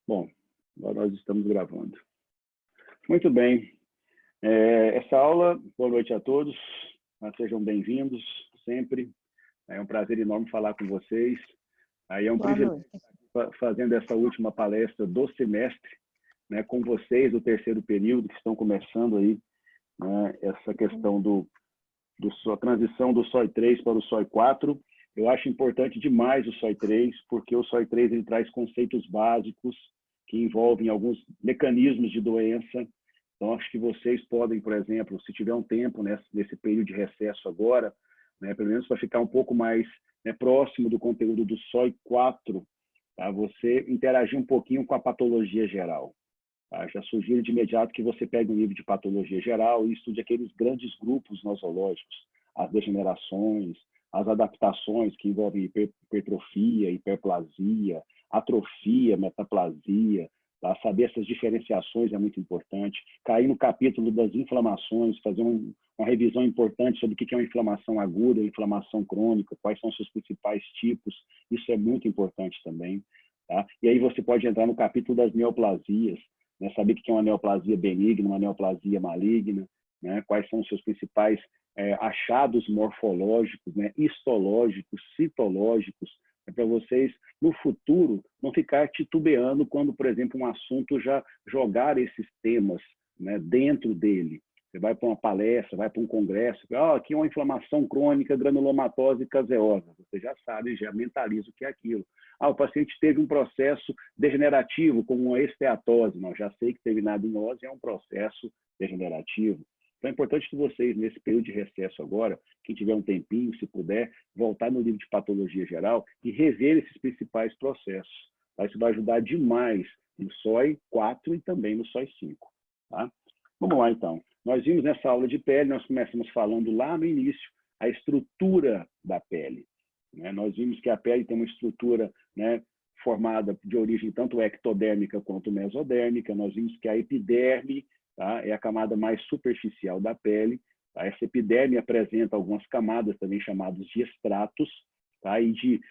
Bom, agora nós estamos gravando. Muito bem. Essa aula, boa noite a todos. Sejam bem-vindos sempre. É um prazer enorme falar com vocês. É um privilégio fazendo essa última palestra do semestre, né, com vocês do terceiro período, que estão começando aí, né, essa questão da transição do SOI 3 para o SOI 4. Eu acho importante demais o SOI 3, porque o SOI 3 ele traz conceitos básicos que envolvem alguns mecanismos de doença. Então, acho que vocês podem, por exemplo, se tiver um tempo nesse período de recesso agora, né, pelo menos para ficar um pouco mais, né, próximo do conteúdo do SOI 4, tá, você interagir um pouquinho com a patologia geral. Tá? Já sugiro de imediato que você pegue um livro de patologia geral e estude aqueles grandes grupos nosológicos, as degenerações, as adaptações que envolvem hipertrofia, hiperplasia, atrofia, metaplasia. Tá? Saber essas diferenciações é muito importante. Cair no capítulo das inflamações, fazer uma revisão importante sobre o que é uma inflamação aguda, inflamação crônica, quais são os seus principais tipos. Isso é muito importante também. Tá? E aí você pode entrar no capítulo das neoplasias, né? Saber o que é uma neoplasia benigna, uma neoplasia maligna, né? Quais são os seus principais achados morfológicos, né? Histológicos, citológicos, para vocês, no futuro, não ficar titubeando quando, por exemplo, um assunto já jogar esses temas, né, dentro dele. Você vai para uma palestra, vai para um congresso, aqui é uma inflamação crônica, granulomatose caseosa. Você já sabe, já mentaliza o que é aquilo. O paciente teve um processo degenerativo, como uma esteatose. Não, já sei que teve adenose é um processo degenerativo. Então, é importante que vocês, nesse período de recesso agora, quem tiver um tempinho, se puder, voltar no livro de patologia geral e rever esses principais processos. Tá? Isso vai ajudar demais no SOI 4 e também no SOI 5. Tá? Vamos lá, então. Nós vimos nessa aula de pele, nós começamos falando lá no início, a estrutura da pele. Né? Nós vimos que a pele tem uma estrutura, né, formada de origem tanto ectodérmica quanto mesodérmica. Nós vimos que a epiderme, tá, é a camada mais superficial da pele. Tá? Essa epiderme apresenta algumas camadas também chamadas de estratos, tá? E de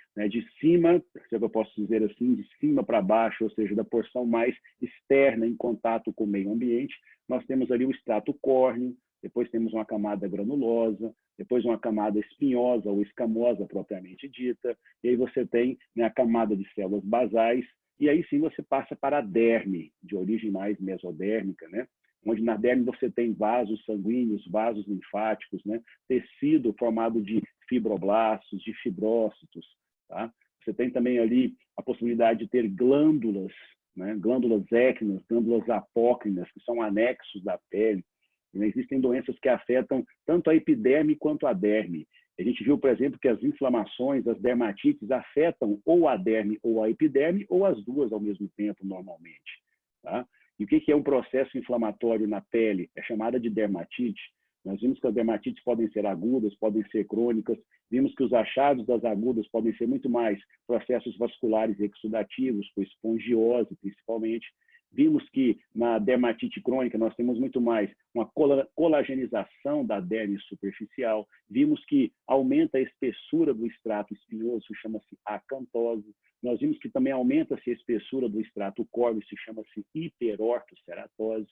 cima, se eu posso dizer assim, de cima para baixo, ou seja, da porção mais externa em contato com o meio ambiente, nós temos ali o estrato córneo, depois temos uma camada granulosa, depois uma camada espinhosa ou escamosa propriamente dita, e aí você tem, né, a camada de células basais, e aí sim você passa para a derme, de origem mais mesodérmica, né? Onde na derme você tem vasos sanguíneos, vasos linfáticos, né? Tecido formado de fibroblastos, de fibrócitos. Tá? Você tem também ali a possibilidade de ter glândulas, né? Glândulas écrinas, glândulas apócrinas, que são anexos da pele. E existem doenças que afetam tanto a epiderme quanto a derme. A gente viu, por exemplo, que as inflamações, as dermatites, afetam ou a derme ou a epiderme, ou as duas ao mesmo tempo, normalmente. Tá? E o que é um processo inflamatório na pele? É chamada de dermatite. Nós vimos que as dermatites podem ser agudas, podem ser crônicas. Vimos que os achados das agudas podem ser muito mais processos vasculares exudativos, por espongiose, principalmente. Vimos que na dermatite crônica nós temos muito mais uma colagenização da derme superficial. Vimos que aumenta a espessura do extrato espinhoso, chama-se acantose. Nós vimos que também aumenta-se a espessura do extrato córneo, se chama-se hiperortoceratose.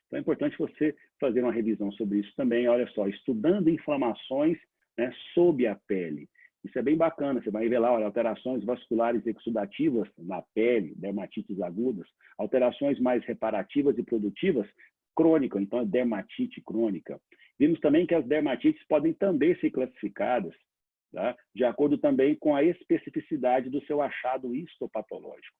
Então é importante você fazer uma revisão sobre isso também. Olha só, estudando inflamações, né, sob a pele. Isso é bem bacana, você vai ver lá, olha, alterações vasculares exudativas na pele, dermatites agudas, alterações mais reparativas e produtivas, crônica, então é dermatite crônica. Vimos também que as dermatites podem também ser classificadas, tá, de acordo também com a especificidade do seu achado histopatológico.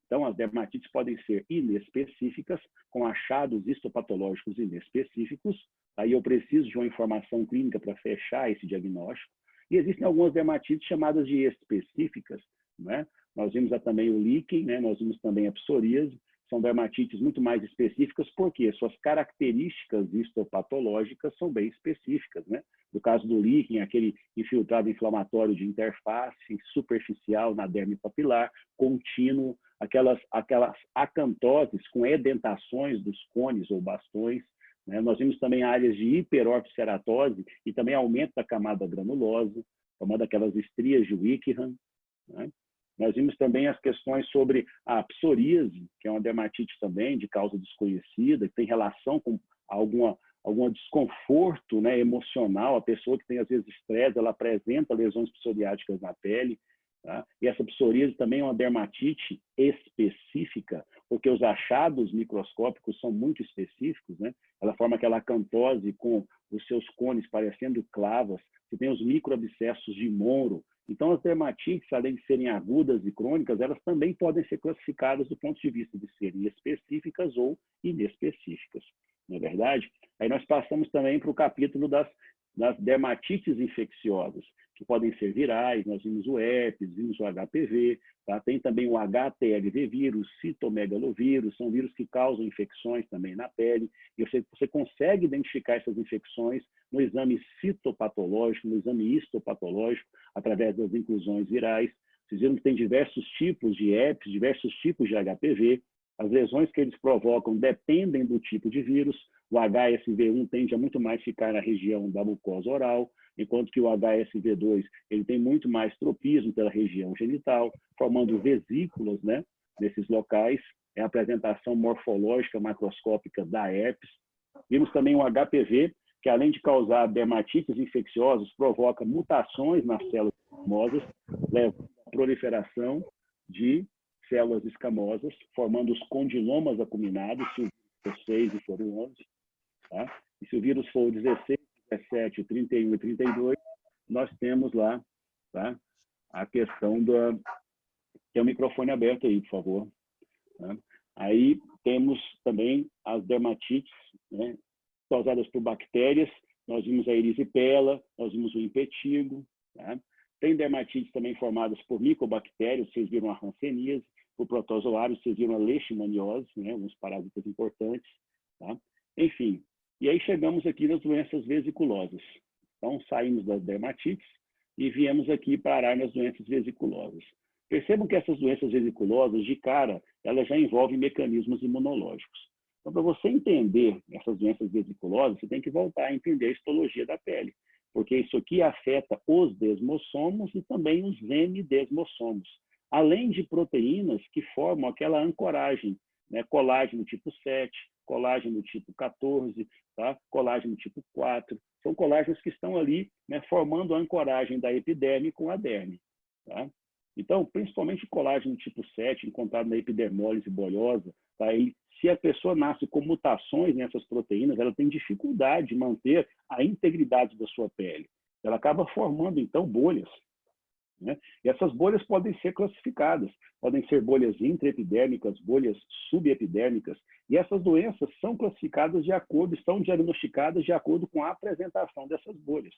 Então, as dermatites podem ser inespecíficas, com achados histopatológicos inespecíficos, aí eu preciso de uma informação clínica para fechar esse diagnóstico. E existem algumas dermatites chamadas de específicas, né? Nós vimos também o líquen, né? Nós vimos também a psoríase, são dermatites muito mais específicas, porque suas características histopatológicas são bem específicas, né? No caso do líquen, aquele infiltrado inflamatório de interface superficial na derme papilar, contínuo, aquelas acantoses com edentações dos cones ou bastões, né? Nós vimos também áreas de hiperortoceratose e também aumento da camada granulosa, formando aquelas estrias de Wickham, né? Nós vimos também as questões sobre a psoríase, que é uma dermatite também de causa desconhecida, que tem relação com algum desconforto, né, emocional. A pessoa que tem, às vezes, estresse, ela apresenta lesões psoriáticas na pele. Tá? E essa psoríase também é uma dermatite específica, porque os achados microscópicos são muito específicos, né? Ela forma aquela acantose com os seus cones parecendo clavas. Você tem os microabscessos de Monro. Então, as dermatites, além de serem agudas e crônicas, elas também podem ser classificadas do ponto de vista de serem específicas ou inespecíficas. Não é verdade? Aí nós passamos também para o capítulo das dermatites infecciosas, que podem ser virais. Nós vimos o herpes, vimos o HPV, tá? Tem também o HTLV vírus, citomegalovírus, são vírus que causam infecções também na pele, e você consegue identificar essas infecções no exame citopatológico, no exame histopatológico, através das inclusões virais. Vocês viram que tem diversos tipos de herpes, diversos tipos de HPV. As lesões que eles provocam dependem do tipo de vírus. O HSV1 tende a muito mais ficar na região da mucosa oral, enquanto que o HSV2 ele tem muito mais tropismo pela região genital, formando vesículas, né, nesses locais. É a apresentação morfológica macroscópica da herpes. Vimos também o HPV, que além de causar dermatites infecciosas, provoca mutações nas células escamosas, levando à proliferação de células escamosas, formando os condilomas acuminados, se o vírus for 6 e for o 11. Tá? E se o vírus for o 16, 17, 31 e 32, nós temos lá, tá, a questão da... Tem o microfone aberto aí, por favor. Tá? Aí temos também as dermatites, né, causadas por bactérias. Nós vimos a erisipela, nós vimos o impetigo. Tá? Tem dermatites também formadas por micobactérias, vocês viram a hanseníase, por protozoários, vocês viram a leishmaniose, né, alguns parasitas importantes. Tá? Enfim, e aí chegamos aqui nas doenças vesiculosas. Então, saímos das dermatites e viemos aqui parar nas doenças vesiculosas. Percebam que essas doenças vesiculosas, de cara, elas já envolvem mecanismos imunológicos. Então, para você entender essas doenças vesiculosas, você tem que voltar a entender a histologia da pele, porque isso aqui afeta os desmossomos e também os hemidesmossomos, além de proteínas que formam aquela ancoragem, né? Colágeno tipo 7, colágeno tipo 14, tá? Colágeno tipo 4. São colágenos que estão ali, né, formando a ancoragem da epiderme com a derme. Tá? Então, principalmente o colágeno tipo 7, encontrado na epidermólise bolhosa, tá? Se a pessoa nasce com mutações nessas proteínas, ela tem dificuldade de manter a integridade da sua pele. Ela acaba formando, então, bolhas. Né? E essas bolhas podem ser classificadas, podem ser bolhas intraepidérmicas, bolhas subepidérmicas, e essas doenças são classificadas de acordo, estão diagnosticadas de acordo com a apresentação dessas bolhas.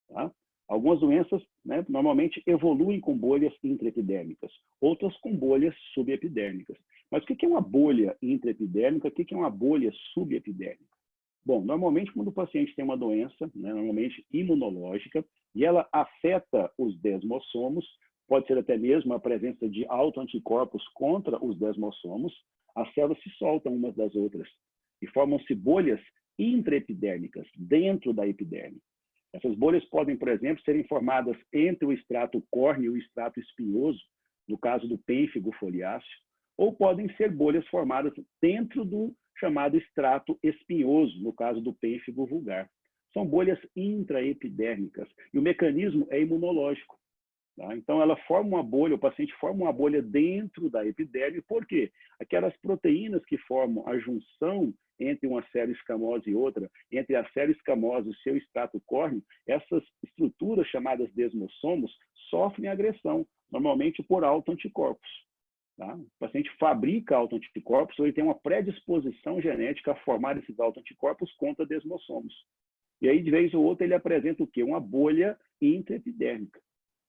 Tá? Algumas doenças, né, normalmente evoluem com bolhas intraepidérmicas, outras com bolhas subepidérmicas. Mas o que é uma bolha intraepidérmica? O que é uma bolha subepidérmica? Bom, normalmente quando o paciente tem uma doença, né, normalmente imunológica, e ela afeta os desmossomos, pode ser até mesmo a presença de autoanticorpos contra os desmossomos, as células se soltam umas das outras e formam-se bolhas intraepidérmicas, dentro da epiderme. Essas bolhas podem, por exemplo, serem formadas entre o extrato córneo e o extrato espinhoso, no caso do pênfigo foliáceo, ou podem ser bolhas formadas dentro do chamado extrato espinhoso, no caso do pênfigo vulgar. São bolhas intraepidérmicas e o mecanismo é imunológico. Tá? Então, ela forma uma bolha, o paciente forma uma bolha dentro da epiderme. Por quê? Aquelas proteínas que formam a junção entre uma célula escamosa e outra, entre a célula escamosa e o seu extrato córneo, essas estruturas chamadas desmossomos sofrem agressão, normalmente por autoanticorpos. Tá? O paciente fabrica autoanticorpos ou ele tem uma predisposição genética a formar esses autoanticorpos contra desmossomos. E aí, de vez ou outra, ele apresenta o quê? Uma bolha intraepidérmica.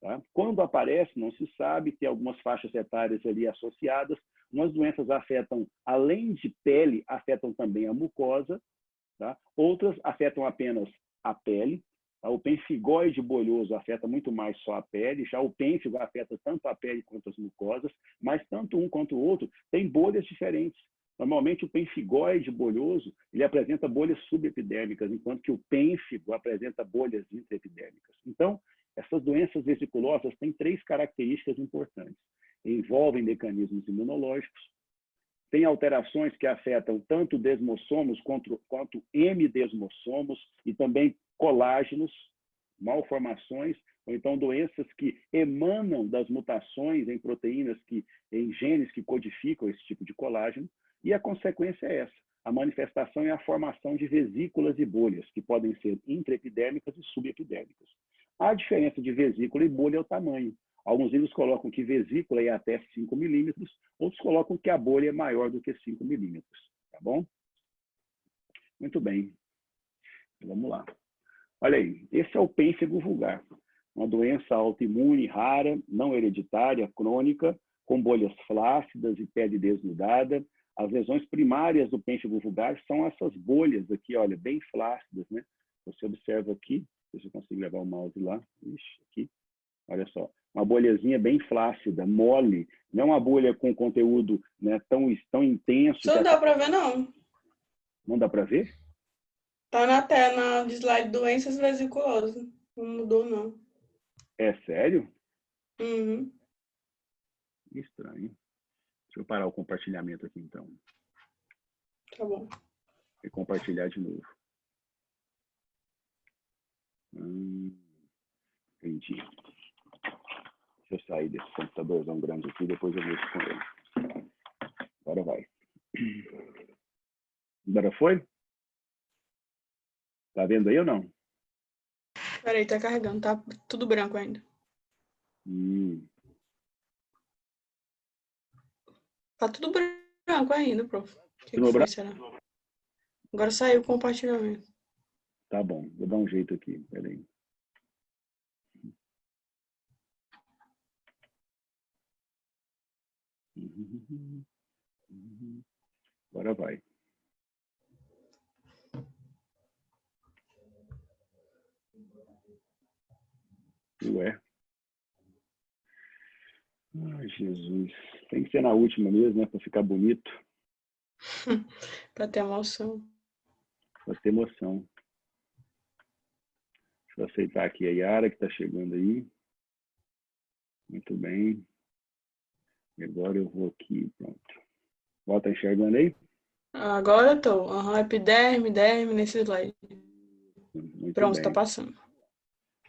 Tá? Quando aparece, não se sabe, tem algumas faixas etárias ali associadas. Umas doenças afetam, além de pele, afetam também a mucosa. Tá? Outras afetam apenas a pele. Tá? O pemphigoide bolhoso afeta muito mais só a pele. Já o pênfigo afeta tanto a pele quanto as mucosas, mas tanto um quanto o outro tem bolhas diferentes. Normalmente, o pemphigoide bolhoso ele apresenta bolhas subepidérmicas, enquanto que o pênfigo apresenta bolhas intraepidérmicas. Então, essas doenças vesiculosas têm 3 características importantes. envolvem mecanismos imunológicos. Tem alterações que afetam tanto desmossomos quanto hemidesmossomos e também colágenos, malformações, ou então doenças que emanam das mutações em proteínas, em genes que codificam esse tipo de colágeno. E a consequência é essa. A manifestação é a formação de vesículas e bolhas, que podem ser intraepidérmicas e subepidérmicas. A diferença de vesícula e bolha é o tamanho. Alguns livros colocam que vesícula é até 5 milímetros, outros colocam que a bolha é maior do que 5 milímetros. Tá bom? Muito bem. Vamos lá. Olha aí, esse é o pênfigo vulgar. Uma doença autoimune rara, não hereditária, crônica, com bolhas flácidas e pele desnudada. As lesões primárias do pênfigo vulgar são essas bolhas aqui, olha, bem flácidas, né? Você observa aqui, se eu consigo levar o mouse lá, ixi, aqui, olha só, uma bolhazinha bem flácida, mole, não uma bolha com conteúdo, né, tão intenso. Isso não dá para ver, não. Não dá para ver? Tá na tela, de slide doenças vesiculosas. Não mudou, não. É sério? Uhum. Estranho. Deixa eu parar o compartilhamento aqui, então. Tá bom. E compartilhar de novo. Entendi. Deixa eu sair desse computadorzão grande aqui, depois eu mexo com ele. Agora vai. Agora foi? Tá vendo aí ou não? Peraí, tá carregando, tá tudo branco ainda. Tá tudo branco ainda, prof. O que foi, será? Agora saiu o compartilhamento. Tá bom, vou dar um jeito aqui, peraí. Agora vai. Ué. Ai, Jesus. Tem que ser na última mesmo, né? Para ficar bonito. Para ter emoção. Para ter emoção. Deixa eu aceitar aqui a Yara, que está chegando aí. Muito bem. E agora eu vou aqui, pronto. Ó, tá enxergando aí? Agora eu tô. Epiderme, derme, nesse slide. Muito Pronto, bem. tá passando.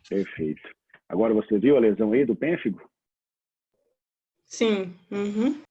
Perfeito. Agora você viu a lesão aí do pênfigo? Sim. Uhum.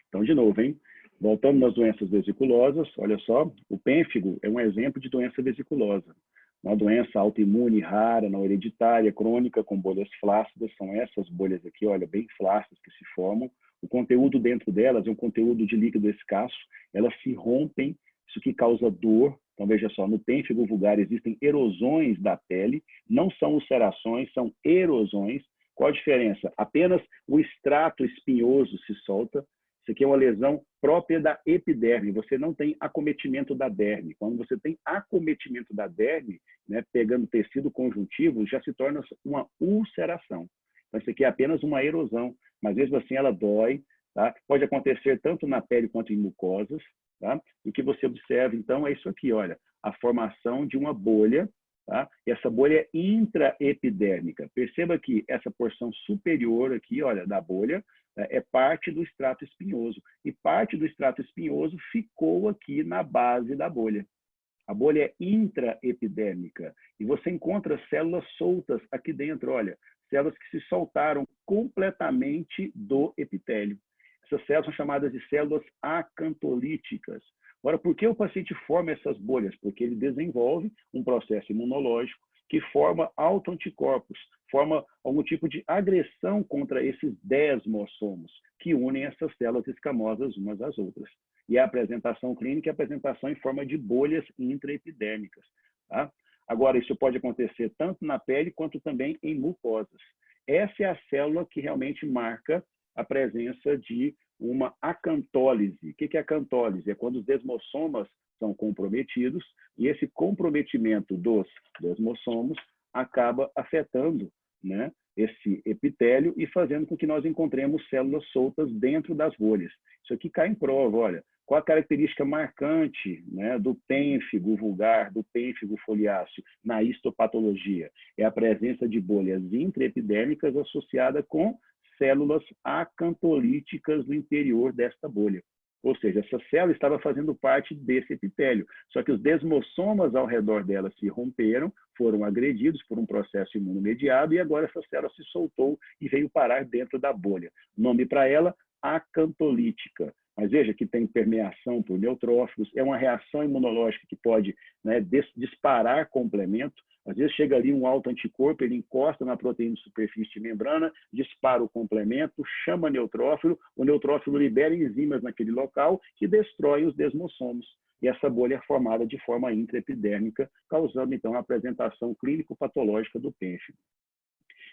Então, de novo, hein? Voltando nas doenças vesiculosas, olha só, o pênfigo é um exemplo de doença vesiculosa. Uma doença autoimune rara, não hereditária, crônica, com bolhas flácidas, são essas bolhas aqui, olha, bem flácidas que se formam. O conteúdo dentro delas é um conteúdo de líquido escasso, elas se rompem, isso que causa dor. Então, veja só, no pênfigo vulgar existem erosões da pele, não são ulcerações, são erosões. Qual a diferença? Apenas o extrato espinhoso se solta. Isso aqui é uma lesão própria da epiderme, você não tem acometimento da derme. Quando você tem acometimento da derme, né, pegando tecido conjuntivo, já se torna uma ulceração. Então, isso aqui é apenas uma erosão, mas mesmo assim ela dói, tá? Pode acontecer tanto na pele quanto em mucosas, tá? O que você observa, então, é isso aqui, olha, a formação de uma bolha, tá? E essa bolha é intraepidérmica. Perceba que essa porção superior aqui, olha, da bolha, é parte do extrato espinhoso. E parte do extrato espinhoso ficou aqui na base da bolha. A bolha é intraepidérmica. E você encontra células soltas aqui dentro, olha, células que se soltaram completamente do epitélio. Essas células são chamadas de células acantolíticas. Agora, por que o paciente forma essas bolhas? Porque ele desenvolve um processo imunológico que forma autoanticorpos, forma algum tipo de agressão contra esses desmossomos que unem essas células escamosas umas às outras. E a apresentação clínica é a apresentação em forma de bolhas intraepidérmicas. Tá? Agora, isso pode acontecer tanto na pele quanto também em mucosas. Essa é a célula que realmente marca a presença de uma acantólise. O que é acantólise? É quando os desmossomas são comprometidos e esse comprometimento dos desmossomos acaba afetando, né, esse epitélio e fazendo com que nós encontremos células soltas dentro das bolhas. Isso aqui cai em prova, olha. Qual a característica marcante, né, do pênfigo vulgar, do pênfigo foliáceo na histopatologia? É a presença de bolhas intraepidérmicas associada com células acantolíticas no interior desta bolha. Ou seja, essa célula estava fazendo parte desse epitélio. Só que os desmossomas ao redor dela se romperam, foram agredidos por um processo imunomediado e agora essa célula se soltou e veio parar dentro da bolha. Nome para ela, acantolítica. Mas veja que tem permeação por neutrófilos, é uma reação imunológica que pode, né, disparar complemento. Às vezes chega ali um autoanticorpo, ele encosta na proteína de superfície de membrana, dispara o complemento, chama neutrófilo, o neutrófilo libera enzimas naquele local que destroem os desmossomos. E essa bolha é formada de forma intraepidérmica, causando, então, a apresentação clínico-patológica do pênfigo.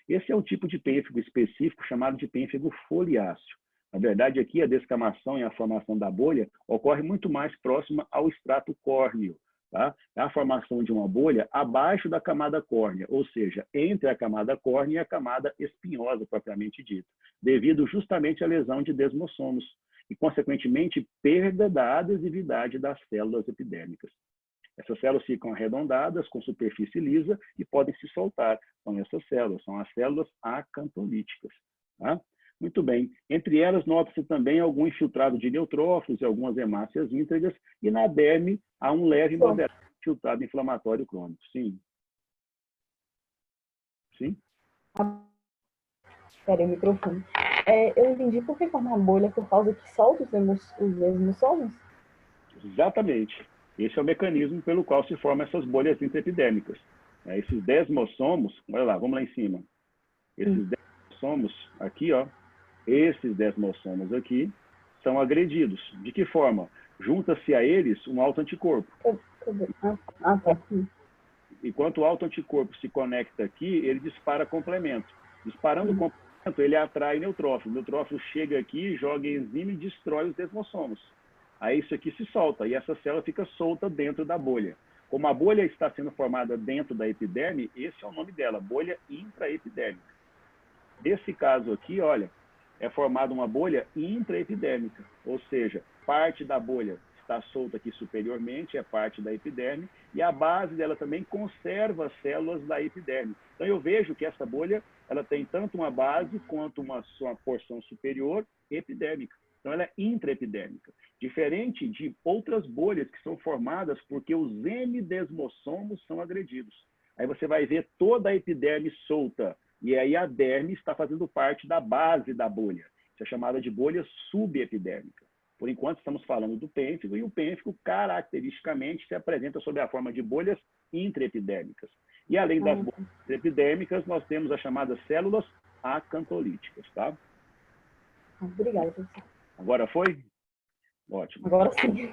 Esse é o tipo de pênfigo específico chamado de pênfigo foliáceo. Na verdade, aqui a descamação e a formação da bolha ocorre muito mais próxima ao extrato córneo. Tá? É a formação de uma bolha abaixo da camada córnea, ou seja, entre a camada córnea e a camada espinhosa, propriamente dita, devido justamente à lesão de desmossomos e, consequentemente, perda da adesividade das células epidérmicas. Essas células ficam arredondadas, com superfície lisa e podem se soltar. São essas células, são as células acantolíticas. Tá? Muito bem. Entre elas, nota-se também algum infiltrado de neutrófilos e algumas hemácias íntegras, e na derme há um leve e moderado infiltrado inflamatório crônico. Sim. Sim? Espera aí, o microfone. Eu entendi por que forma bolha, por causa que solta os desmossomos? Exatamente. Esse é o mecanismo pelo qual se formam essas bolhas intraepidérmicas. Esses desmossomos, olha lá, vamos lá em cima. Esses desmossomos aqui, ó, esses desmossomos aqui são agredidos. De que forma? Junta-se a eles um autoanticorpo. Tá. Enquanto o autoanticorpo se conecta aqui, ele dispara complemento. Disparando o complemento, ele atrai neutrófilo. O neutrófilo chega aqui, joga enzima e destrói os desmossomos. Aí isso aqui se solta e essa célula fica solta dentro da bolha. Como a bolha está sendo formada dentro da epiderme, esse é o nome dela, bolha intraepidérmica. Nesse caso aqui, olha, é formada uma bolha intraepidérmica, ou seja, parte da bolha está solta aqui superiormente, é parte da epiderme, e a base dela também conserva as células da epiderme. Então eu vejo que essa bolha ela tem tanto uma base quanto uma porção superior epidérmica. Então ela é intraepidérmica, diferente de outras bolhas que são formadas porque os hemidesmossomos são agredidos. Aí você vai ver toda a epiderme solta, e aí a derme está fazendo parte da base da bolha. Isso é chamada de bolha subepidérmica. Por enquanto, estamos falando do pênfigo, e o pênfigo, caracteristicamente, se apresenta sob a forma de bolhas intraepidérmicas. E, além das bolhas intraepidérmicas, nós temos as chamadas células acantolíticas. Tá? Obrigada, professor. Agora foi? Ótimo. Agora sim.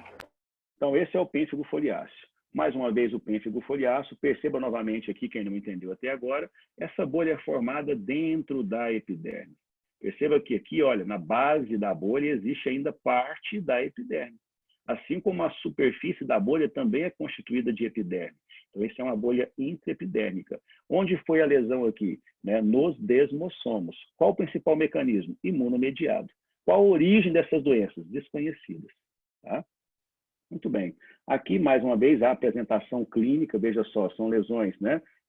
Então, esse é o pênfigo foliáceo. Mais uma vez, o pênfigo foliáceo. Perceba novamente aqui, quem não entendeu até agora, essa bolha é formada dentro da epiderme. Perceba que aqui, olha, na base da bolha existe ainda parte da epiderme. Assim como a superfície da bolha também é constituída de epiderme. Então, essa é uma bolha intraepidérmica. Onde foi a lesão aqui? Nos desmossomos. Qual o principal mecanismo? Imunomediado. Qual a origem dessas doenças? Desconhecidas. Tá? Muito bem. Aqui, mais uma vez, a apresentação clínica, veja só, são lesões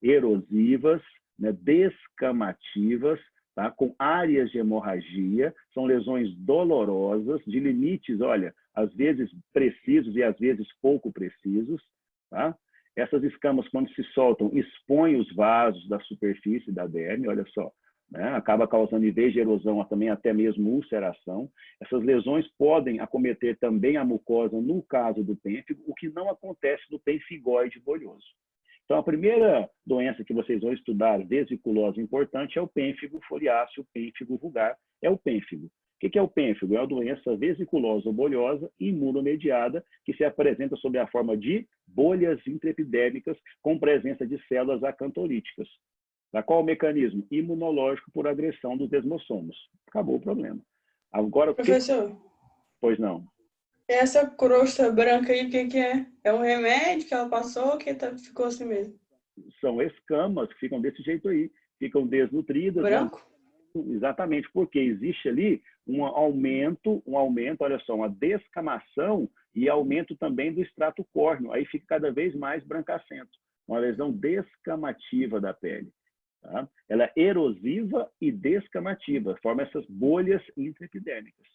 erosivas, descamativas, tá? Com áreas de hemorragia, são lesões dolorosas, de limites, olha, às vezes precisos e às vezes pouco precisos. Tá? Essas escamas, quando se soltam, expõem os vasos da superfície da derme, olha só. Acaba causando, em vez de erosão, também até mesmo ulceração. Essas lesões podem acometer também a mucosa no caso do pênfigo, o que não acontece no pênfigoide bolhoso. Então, a primeira doença que vocês vão estudar, vesiculosa importante, é o pênfigo foliáceo, pênfigo vulgar, é o pênfigo. O que é o pênfigo? É uma doença vesiculosa ou bolhosa, imunomediada, que se apresenta sob a forma de bolhas intraepidérmicas com presença de células acantolíticas. Qual o mecanismo? Imunológico por agressão dos desmossomos. Acabou o problema. Agora, professor, pois não. Essa crosta branca aí, o que é? É um remédio que ela passou ou que ficou assim mesmo? São escamas que ficam desse jeito aí. Ficam desnutridas. Branco? Exatamente, porque existe ali um aumento, olha só, uma descamação e aumento também do extrato córneo. Aí fica cada vez mais brancacento. Uma lesão descamativa da pele. Tá? Ela é erosiva e descamativa, forma essas bolhas intraepidérmicas.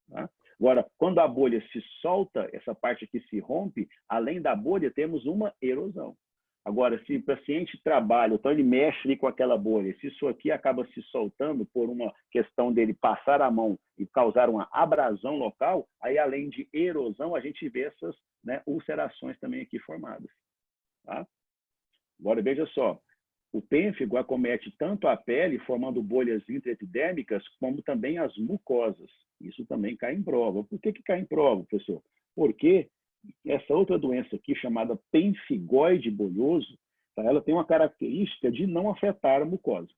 Tá? Agora, quando a bolha se solta, essa parte aqui se rompe, além da bolha, temos uma erosão. Agora, se o paciente trabalha, então ele mexe ali com aquela bolha, se isso aqui acaba se soltando por uma questão dele passar a mão e causar uma abrasão local, aí além de erosão, a gente vê essas, né, ulcerações também aqui formadas. Tá? Agora, veja só, o pênfigo acomete tanto a pele, formando bolhas intraepidérmicas, como também as mucosas. Isso também cai em prova. Por que cai em prova, professor? Porque essa outra doença aqui, chamada pênfigoide bolhoso, tá? Ela tem uma característica de não afetar a mucosa.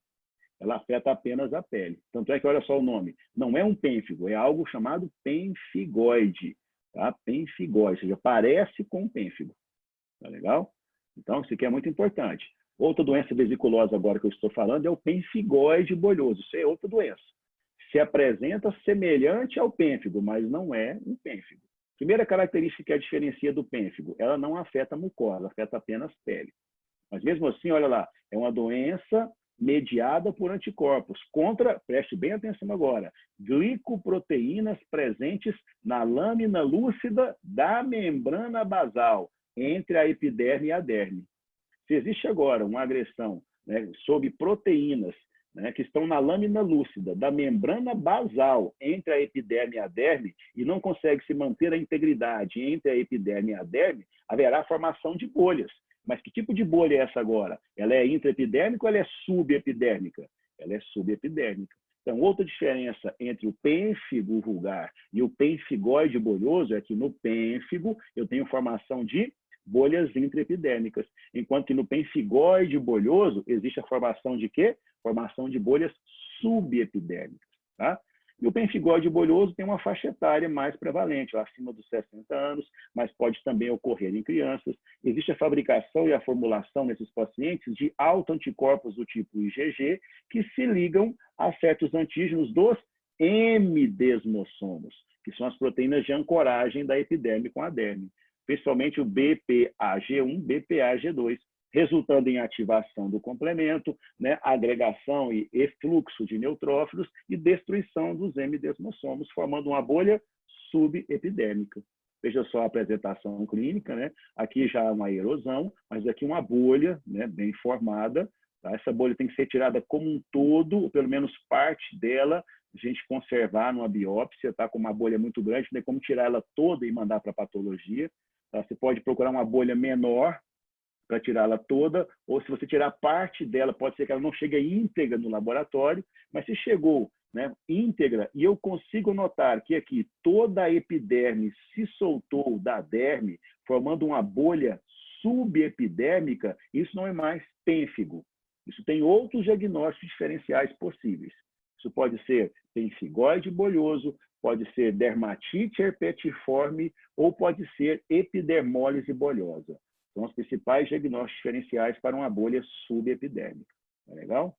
Ela afeta apenas a pele. Tanto é que, olha só o nome, não é um pênfigo, é algo chamado pênfigoide. Tá? Pênfigoide, ou seja, parece com um pênfigo. Tá legal? Então, isso aqui é muito importante. Outra doença vesiculosa agora que eu estou falando é o pênfigoide bolhoso. Isso é outra doença. Se apresenta semelhante ao pênfigo, mas não é um pênfigo. Primeira característica que a diferencia do pênfigo, ela não afeta a mucosa, afeta apenas a pele. Mas mesmo assim, olha lá, é uma doença mediada por anticorpos contra, preste bem atenção agora, glicoproteínas presentes na lâmina lúcida da membrana basal, entre a epiderme e a derme. Se existe agora uma agressão, né, sob proteínas, né, que estão na lâmina lúcida da membrana basal entre a epiderme e a derme e não consegue se manter a integridade entre a epiderme e a derme, haverá formação de bolhas. Mas que tipo de bolha é essa agora? Ela é intraepidérmica ou ela é subepidérmica? Ela é subepidérmica. Então, outra diferença entre o pênfigo vulgar e o pênfigoide bolhoso é que no pênfigo eu tenho formação de bolhas intraepidérmicas, enquanto que no pênfigoide bolhoso existe a formação de quê? Formação de bolhas subepidérmicas. Tá? E o pênfigoide bolhoso tem uma faixa etária mais prevalente, acima dos 60 anos, mas pode também ocorrer em crianças. Existe a fabricação e a formulação nesses pacientes de autoanticorpos do tipo IgG, que se ligam a certos antígenos dos hemidesmossomos, que são as proteínas de ancoragem da epiderme com a derme, principalmente o BPAG1, BPAG2, resultando em ativação do complemento, né, agregação e efluxo de neutrófilos e destruição dos hemidesmossomos, formando uma bolha subepidérmica. Veja só a apresentação clínica, né? Aqui já uma erosão, mas aqui uma bolha, né, bem formada. Tá? Essa bolha tem que ser tirada como um todo, ou pelo menos parte dela, a gente conservar numa biópsia, tá? Com uma bolha muito grande, não tem como tirar ela toda e mandar para a patologia. Tá? Você pode procurar uma bolha menor para tirá-la toda, ou se você tirar parte dela, pode ser que ela não chegue íntegra no laboratório, mas se chegou, né, íntegra, e eu consigo notar que aqui toda a epiderme se soltou da derme, formando uma bolha subepidérmica, isso não é mais pênfigo. Isso tem outros diagnósticos diferenciais possíveis. Isso pode ser pênfigoide bolhoso, pode ser dermatite herpetiforme ou pode ser epidermólise bolhosa. São os principais diagnósticos diferenciais para uma bolha subepidérmica. Tá legal?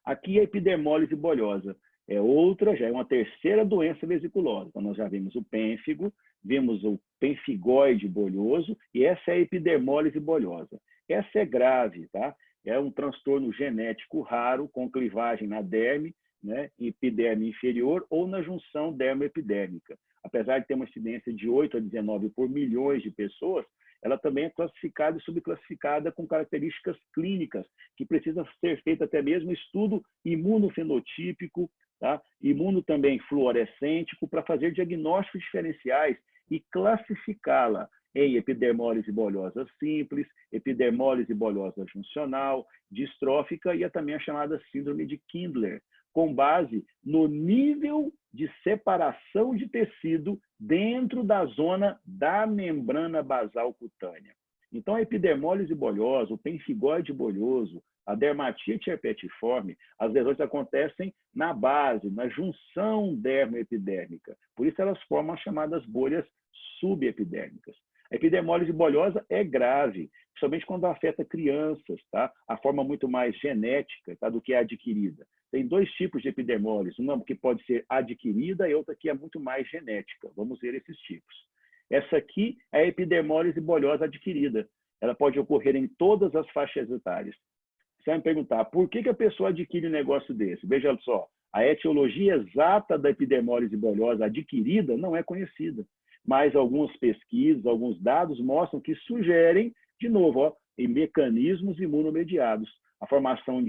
Aqui a epidermólise bolhosa é outra, já é uma terceira doença vesiculosa. Então, nós já vimos o pênfigo, vimos o pênfigoide bolhoso e essa é a epidermólise bolhosa. Essa é grave, tá? É um transtorno genético raro com clivagem na derme, né, epiderme inferior ou na junção dermoepidérmica. Apesar de ter uma incidência de 8 a 19 por milhões de pessoas, ela também é classificada e subclassificada com características clínicas, que precisa ser feito até mesmo estudo imunofenotípico, tá? Imuno também fluorescêntico, para fazer diagnósticos diferenciais e classificá-la em epidermólise bolhosa simples, epidermólise bolhosa juncional, distrófica e também a chamada síndrome de Kindler, com base no nível de separação de tecido dentro da zona da membrana basal cutânea. Então, a epidermólise bolhosa, o pênfigoide bolhoso, a dermatite herpetiforme, as lesões acontecem na base, na junção dermoepidérmica. Por isso, elas formam as chamadas bolhas subepidérmicas. A epidermólise bolhosa é grave, principalmente quando afeta crianças, tá? A forma muito mais genética, tá, do que a adquirida. Tem dois tipos de epidermólise, uma que pode ser adquirida e outra que é muito mais genética. Vamos ver esses tipos. Essa aqui é a epidermólise bolhosa adquirida. Ela pode ocorrer em todas as faixas etárias. Você vai me perguntar, por que a pessoa adquire um negócio desse? Veja só, a etiologia exata da epidermólise bolhosa adquirida não é conhecida, mas algumas pesquisas, alguns dados mostram que sugerem, de novo, ó, em mecanismos imunomediados, a formação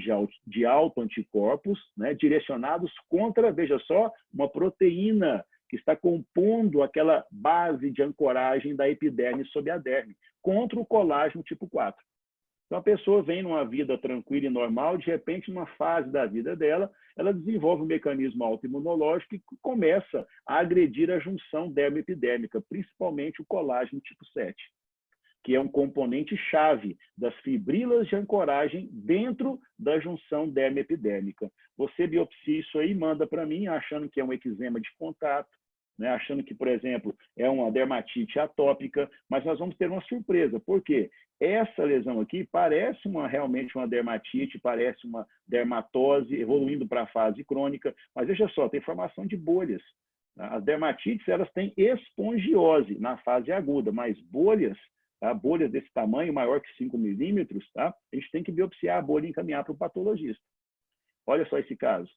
de autoanticorpos, né, direcionados contra, veja só, uma proteína que está compondo aquela base de ancoragem da epiderme sobre a derme, contra o colágeno tipo 4. Então, a pessoa vem numa vida tranquila e normal, de repente, numa fase da vida dela, ela desenvolve um mecanismo autoimunológico que começa a agredir a junção dermoepidérmica, principalmente o colágeno tipo 7, que é um componente-chave das fibrilas de ancoragem dentro da junção dermoepidérmica. Você biopsia isso aí, manda para mim, achando que é um eczema de contato, né? Achando que, por exemplo, é uma dermatite atópica, mas nós vamos ter uma surpresa. Por quê? Essa lesão aqui parece realmente uma dermatite, parece uma dermatose evoluindo para a fase crônica, mas veja só, tem formação de bolhas. As dermatites, elas têm espongiose na fase aguda, mas bolhas, tá? Bolhas desse tamanho, maior que 5 milímetros, tá? A gente tem que biopsiar a bolha e encaminhar para o patologista. Olha só esse caso.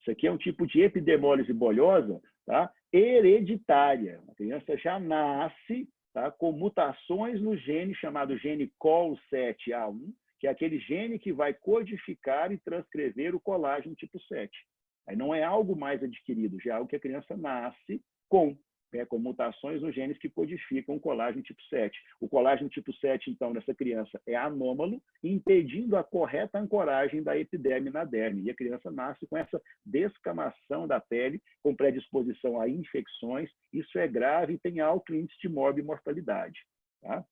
Isso aqui é um tipo de epidermólise bolhosa, tá? Hereditária. A criança já nasce, tá, com mutações no gene chamado gene COL7A1, que é aquele gene que vai codificar e transcrever o colágeno tipo 7. Aí não é algo mais adquirido, já é algo que a criança nasce com mutações nos genes que codificam o colágeno tipo 7. O colágeno tipo 7, então, nessa criança é anômalo, impedindo a correta ancoragem da epiderme na derme. E a criança nasce com essa descamação da pele, com predisposição a infecções. Isso é grave e tem alto índice de morbimortalidade. Tá?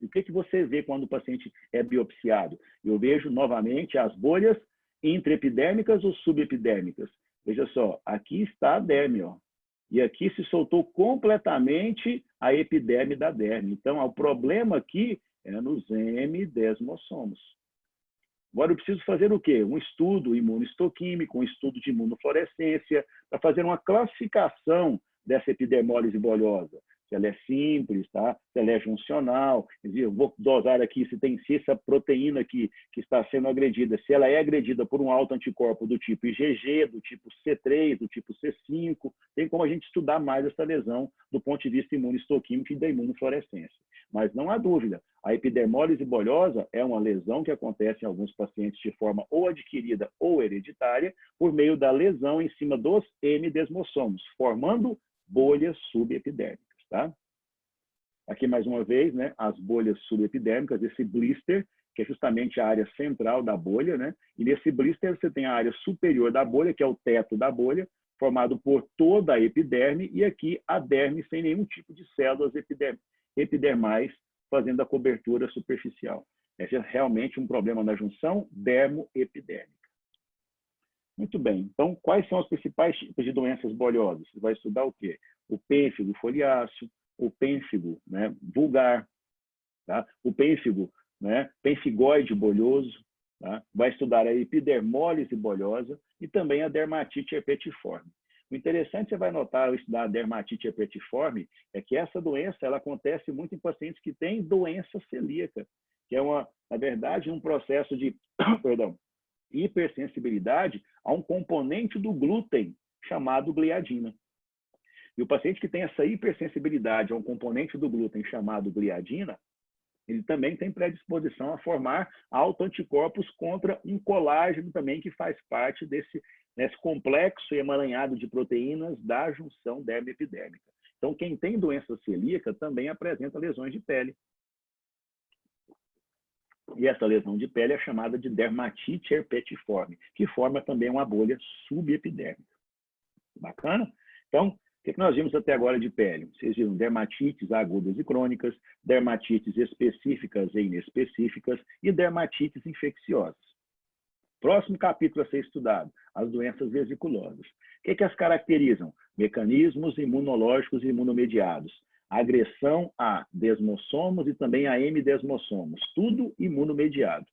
E o que você vê quando o paciente é biopsiado? Eu vejo, novamente, as bolhas intraepidérmicas ou subepidérmicas. Veja só, aqui está a derme, ó. E aqui se soltou completamente a epiderme da derme. Então, o problema aqui é nos hemidesmossomos. Agora, eu preciso fazer o quê? Um estudo imunohistoquímico, um estudo de imunofluorescência, para fazer uma classificação dessa epidermólise bolhosa. Se ela é simples, tá? Se ela é juncional. Eu vou dosar aqui se essa proteína que está sendo agredida, se ela é agredida por um autoanticorpo do tipo IgG, do tipo C3, do tipo C5, tem como a gente estudar mais essa lesão do ponto de vista imunohistoquímico e da imunofluorescência. Mas não há dúvida, a epidermólise bolhosa é uma lesão que acontece em alguns pacientes de forma ou adquirida ou hereditária, por meio da lesão em cima dos hemidesmossomos, formando bolhas subepidérmicas. Tá? Aqui, mais uma vez, né, as bolhas subepidérmicas, esse blister, que é justamente a área central da bolha, né? E nesse blister você tem a área superior da bolha, que é o teto da bolha, formado por toda a epiderme, e aqui a derme sem nenhum tipo de células epidermais fazendo a cobertura superficial. Esse é realmente um problema na junção dermoepidérmica. Muito bem. Então, quais são os principais tipos de doenças bolhosas? Você vai estudar o quê? O pênfigo foliáceo, o pênfigo, né, vulgar, tá? O pênfigo, né, pênfigoide bolhoso, tá? Vai estudar a epidermólise bolhosa e também a dermatite herpetiforme. O interessante, você vai notar ao estudar a dermatite herpetiforme, é que essa doença ela acontece muito em pacientes que têm doença celíaca, que é, na verdade, um processo de perdão, hipersensibilidade a um componente do glúten chamado gliadina. E o paciente que tem essa hipersensibilidade a um componente do glúten chamado gliadina, ele também tem predisposição a formar autoanticorpos contra um colágeno também que faz parte desse complexo emaranhado de proteínas da junção dermoepidérmica. Então, quem tem doença celíaca também apresenta lesões de pele. E essa lesão de pele é chamada de dermatite herpetiforme, que forma também uma bolha subepidérmica. Bacana? Então, o que nós vimos até agora de pele? Vocês viram dermatites agudas e crônicas, dermatites específicas e inespecíficas e dermatites infecciosas. Próximo capítulo a ser estudado, as doenças vesiculosas. O que as caracterizam? Mecanismos imunológicos e imunomediados. Agressão a desmossomos e também a hemidesmossomos. Tudo imunomediado.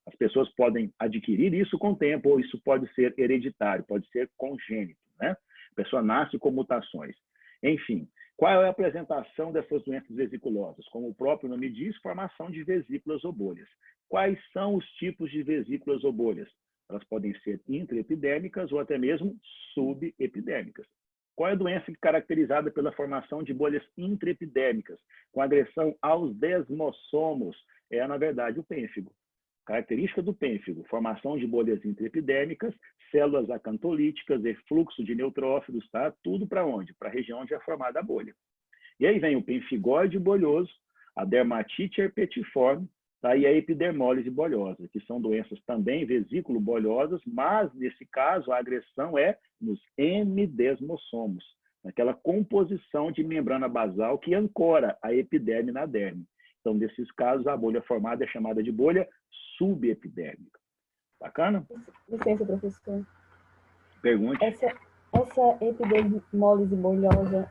As pessoas podem adquirir isso com o tempo, ou isso pode ser hereditário, pode ser congênito, né? A pessoa nasce com mutações. Enfim, qual é a apresentação dessas doenças vesiculosas? Como o próprio nome diz, formação de vesículas ou bolhas. Quais são os tipos de vesículas ou bolhas? Elas podem ser intraepidérmicas ou até mesmo subepidérmicas. Qual é a doença caracterizada pela formação de bolhas intraepidérmicas, com agressão aos desmossomos? É, na verdade, o pênfigo. Característica do pênfigo: formação de bolhas intraepidérmicas, células acantolíticas, efluxo de neutrófilos, tá? Tudo para onde? Para a região onde é formada a bolha. E aí vem o pemphigoide bolhoso, a dermatite herpetiforme, tá? E a epidermólise bolhosa, que são doenças também vesículo-bolhosas, mas, nesse caso, a agressão é nos hemidesmossomos, naquela composição de membrana basal que ancora a epiderme na derme. Então, nesses casos, a bolha formada é chamada de bolha subepidérmica. Bacana? Licença, professor. Pergunte. Essa epidermólise bolhosa,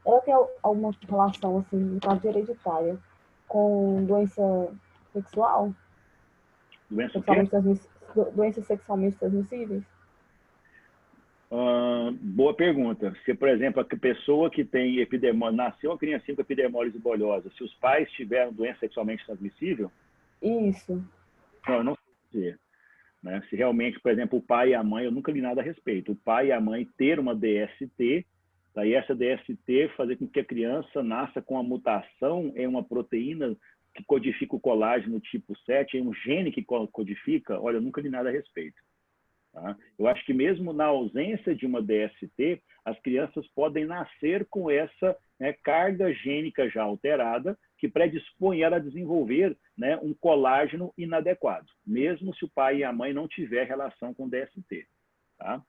ela tem alguma relação, assim, no caso hereditária, com doença sexual? Doenças sexualmente transmissíveis? Boa pergunta. Se, por exemplo, a pessoa que tem epidermólise, nasceu uma criancinha com epidermólise bolhosa, se os pais tiveram doença sexualmente transmissível? Isso. Não, eu não sei dizer. Né? Se realmente, por exemplo, o pai e a mãe, eu nunca li nada a respeito. O pai e a mãe ter uma DST, daí essa DST fazer com que a criança nasça com a mutação em uma proteína que codifica o colágeno tipo 7, em um gene que codifica, olha, eu nunca li nada a respeito. Tá? Eu acho que mesmo na ausência de uma DST, as crianças podem nascer com essa, né, carga gênica já alterada, que predispõe ela a desenvolver, né, um colágeno inadequado, mesmo se o pai e a mãe não tiver relação com DST. Tá?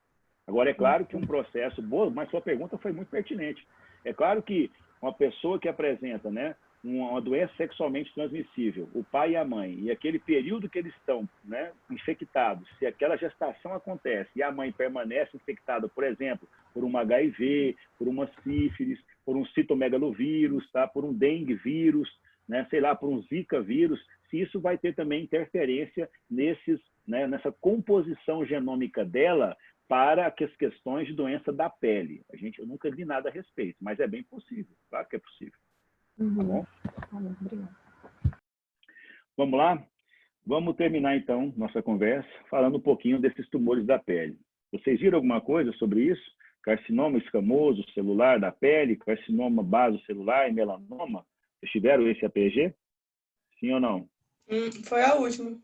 Agora, é claro que um processo... Boa, mas sua pergunta foi muito pertinente. É claro que uma pessoa que apresenta, né, uma doença sexualmente transmissível, o pai e a mãe, e aquele período que eles estão, né, infectados, se aquela gestação acontece e a mãe permanece infectada, por exemplo, por uma HIV, por uma sífilis, por um citomegalovírus, tá, por um dengue vírus, né, sei lá, por um zika vírus, se isso vai ter também interferência nesses, né, nessa composição genômica dela para as questões de doença da pele. Eu nunca li nada a respeito, mas é bem possível, claro que é possível. Uhum. Tá bom? Tá bom, obrigada. Vamos lá? Vamos terminar, então, nossa conversa falando um pouquinho desses tumores da pele. Vocês viram alguma coisa sobre isso? Carcinoma escamoso celular da pele, carcinoma basocelular e melanoma? Vocês tiveram esse APG? Sim ou não? Foi a última.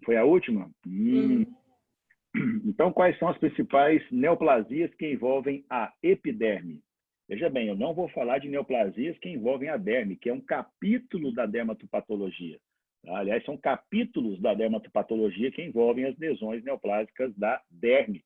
Foi a última? Então, quais são as principais neoplasias que envolvem a epiderme? Veja bem, eu não vou falar de neoplasias que envolvem a derme, que é um capítulo da dermatopatologia. Tá? Aliás, são capítulos da dermatopatologia que envolvem as lesões neoplásicas da derme,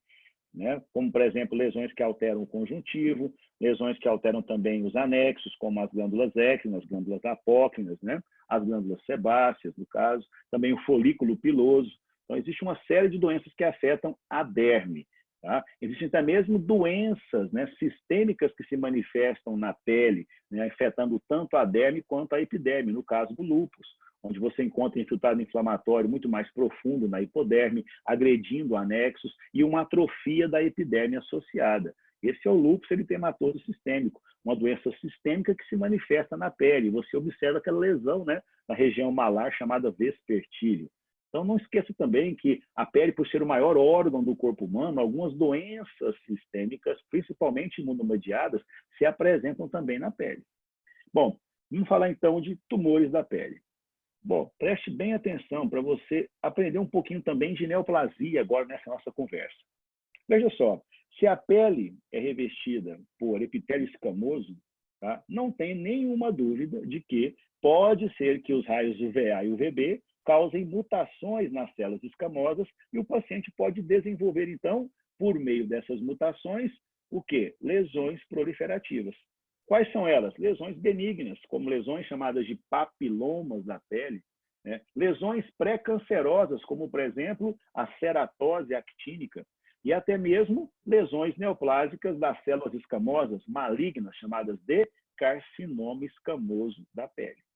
né? Como, por exemplo, lesões que alteram o conjuntivo, lesões que alteram também os anexos, como as glândulas écrinas, as glândulas apócrinas, né? As glândulas sebáceas, no caso, também o folículo piloso. Então, existe uma série de doenças que afetam a derme. Tá? Existem até mesmo doenças, né, sistêmicas que se manifestam na pele, né, afetando tanto a derme quanto a epiderme, no caso do lúpus, onde você encontra infiltrado inflamatório muito mais profundo na hipoderme, agredindo anexos e uma atrofia da epiderme associada. Esse é o lúpus eritematoso sistêmico, uma doença sistêmica que se manifesta na pele. Você observa aquela lesão, né, na região malar chamada vespertílio. Então, não esqueça também que a pele, por ser o maior órgão do corpo humano, algumas doenças sistêmicas, principalmente imunomediadas, se apresentam também na pele. Bom, vamos falar então de tumores da pele. Bom, preste bem atenção para você aprender um pouquinho também de neoplasia agora nessa nossa conversa. Veja só, se a pele é revestida por epitélio escamoso, tá, não tem nenhuma dúvida de que pode ser que os raios UVA e UVB causem mutações nas células escamosas e o paciente pode desenvolver, então, por meio dessas mutações, o quê? Lesões proliferativas. Quais são elas? Lesões benignas, como lesões chamadas de papilomas da pele, né? Lesões pré-cancerosas, como, por exemplo, a ceratose actínica, e até mesmo lesões neoplásicas das células escamosas malignas, chamadas de carcinoma escamoso da pele.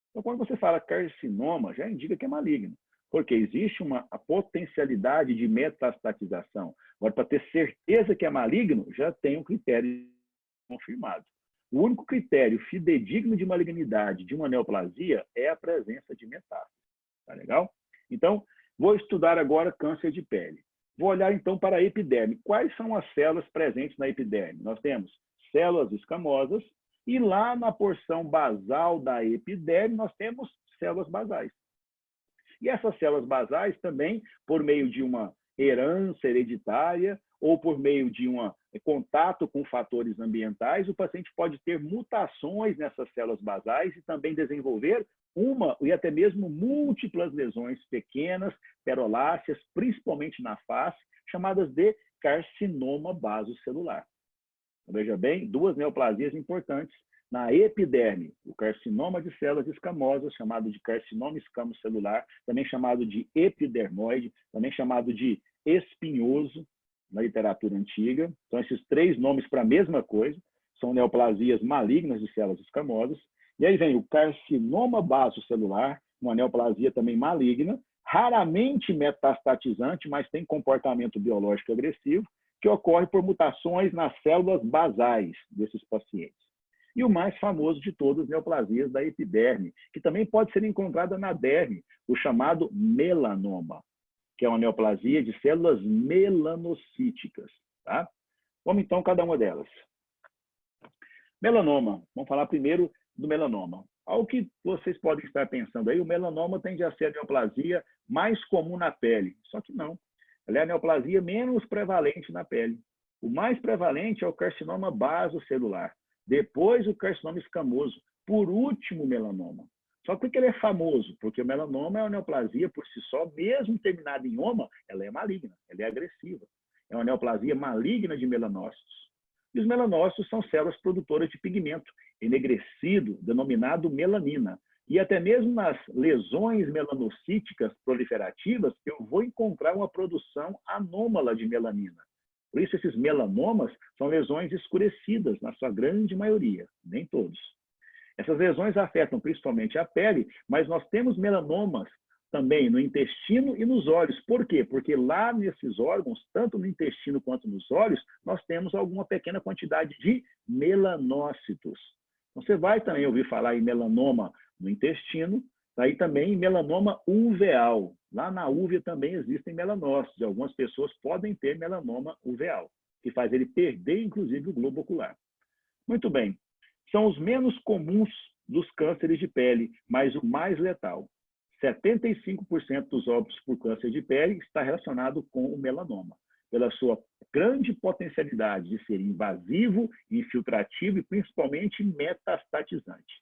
Então, quando você fala carcinoma, já indica que é maligno, porque existe a potencialidade de metastatização. Agora, para ter certeza que é maligno, já tem um critério confirmado. O único critério fidedigno de malignidade de uma neoplasia é a presença de metástase. Tá legal? Então, vou estudar agora câncer de pele. Vou olhar, então, para a epiderme. Quais são as células presentes na epiderme? Nós temos células escamosas e lá na porção basal da epiderme nós temos células basais. E essas células basais também, por meio de uma herança hereditária ou por meio de um contato com fatores ambientais, o paciente pode ter mutações nessas células basais e também desenvolver uma e até mesmo múltiplas lesões pequenas, peroláceas, principalmente na face, chamadas de carcinoma basocelular. Veja bem, duas neoplasias importantes na epiderme, o carcinoma de células escamosas, chamado de carcinoma escamocelular, também chamado de epidermoide, também chamado de espinhoso, na literatura antiga. Então, esses três nomes para a mesma coisa, são neoplasias malignas de células escamosas. E aí vem o carcinoma basocelular, uma neoplasia também maligna, raramente metastatizante, mas tem comportamento biológico agressivo, que ocorre por mutações nas células basais desses pacientes. E o mais famoso de todas, neoplasias da epiderme, que também pode ser encontrada na derme, o chamado melanoma, que é uma neoplasia de células melanocíticas. Tá? Vamos então cada uma delas. Melanoma. Vamos falar primeiro do melanoma. Ao que vocês podem estar pensando aí, o melanoma tende a ser a neoplasia mais comum na pele. Só que não. Ela é a neoplasia menos prevalente na pele. O mais prevalente é o carcinoma basocelular. Depois o carcinoma escamoso. Por último, o melanoma. Só que ele é famoso, porque o melanoma é uma neoplasia por si só, mesmo terminada em oma, ela é maligna, ela é agressiva. É uma neoplasia maligna de melanócitos. E os melanócitos são células produtoras de pigmento enegrecido, denominado melanina. E até mesmo nas lesões melanocíticas proliferativas, eu vou encontrar uma produção anômala de melanina. Por isso, esses melanomas são lesões escurecidas, na sua grande maioria, nem todos. Essas lesões afetam principalmente a pele, mas nós temos melanomas também no intestino e nos olhos. Por quê? Porque lá nesses órgãos, tanto no intestino quanto nos olhos, nós temos alguma pequena quantidade de melanócitos. Você vai também ouvir falar em melanoma no intestino, aí também em melanoma uveal. Lá na úvea também existem melanócitos. Algumas pessoas podem ter melanoma uveal, que faz ele perder, inclusive, o globo ocular. Muito bem. São os menos comuns dos cânceres de pele, mas o mais letal. 75% dos óbitos por câncer de pele está relacionado com o melanoma, pela sua grande potencialidade de ser invasivo, infiltrativo e principalmente metastatizante.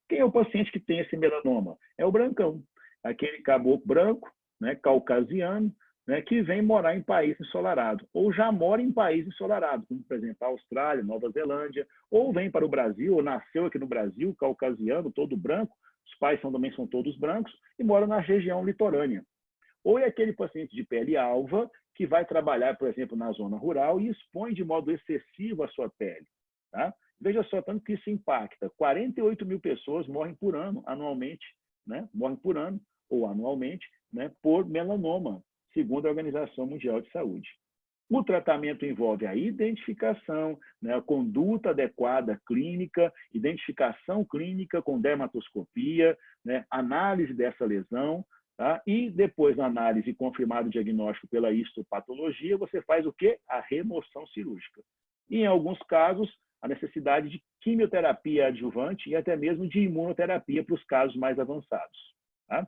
Quem é o paciente que tem esse melanoma? É o brancão, aquele caboclo branco, né, caucasiano, né, que vem morar em país ensolarado, ou já mora em país ensolarado, como, por exemplo, a Austrália, Nova Zelândia, ou vem para o Brasil, ou nasceu aqui no Brasil, caucasiano, todo branco, os pais também são todos brancos, e mora na região litorânea. Ou é aquele paciente de pele alva, que vai trabalhar, por exemplo, na zona rural e expõe de modo excessivo a sua pele. Tá? Veja só, tanto que isso impacta. 48 mil pessoas morrem por ano, anualmente, né? Morrem por ano, ou anualmente, né, por melanoma, segundo a Organização Mundial de Saúde. O tratamento envolve a identificação, né, a conduta adequada clínica, identificação clínica com dermatoscopia, né, análise dessa lesão, tá? E depois da análise e confirmado o diagnóstico pela histopatologia, você faz o quê? A remoção cirúrgica. E, em alguns casos, a necessidade de quimioterapia adjuvante e até mesmo de imunoterapia para os casos mais avançados. Tá?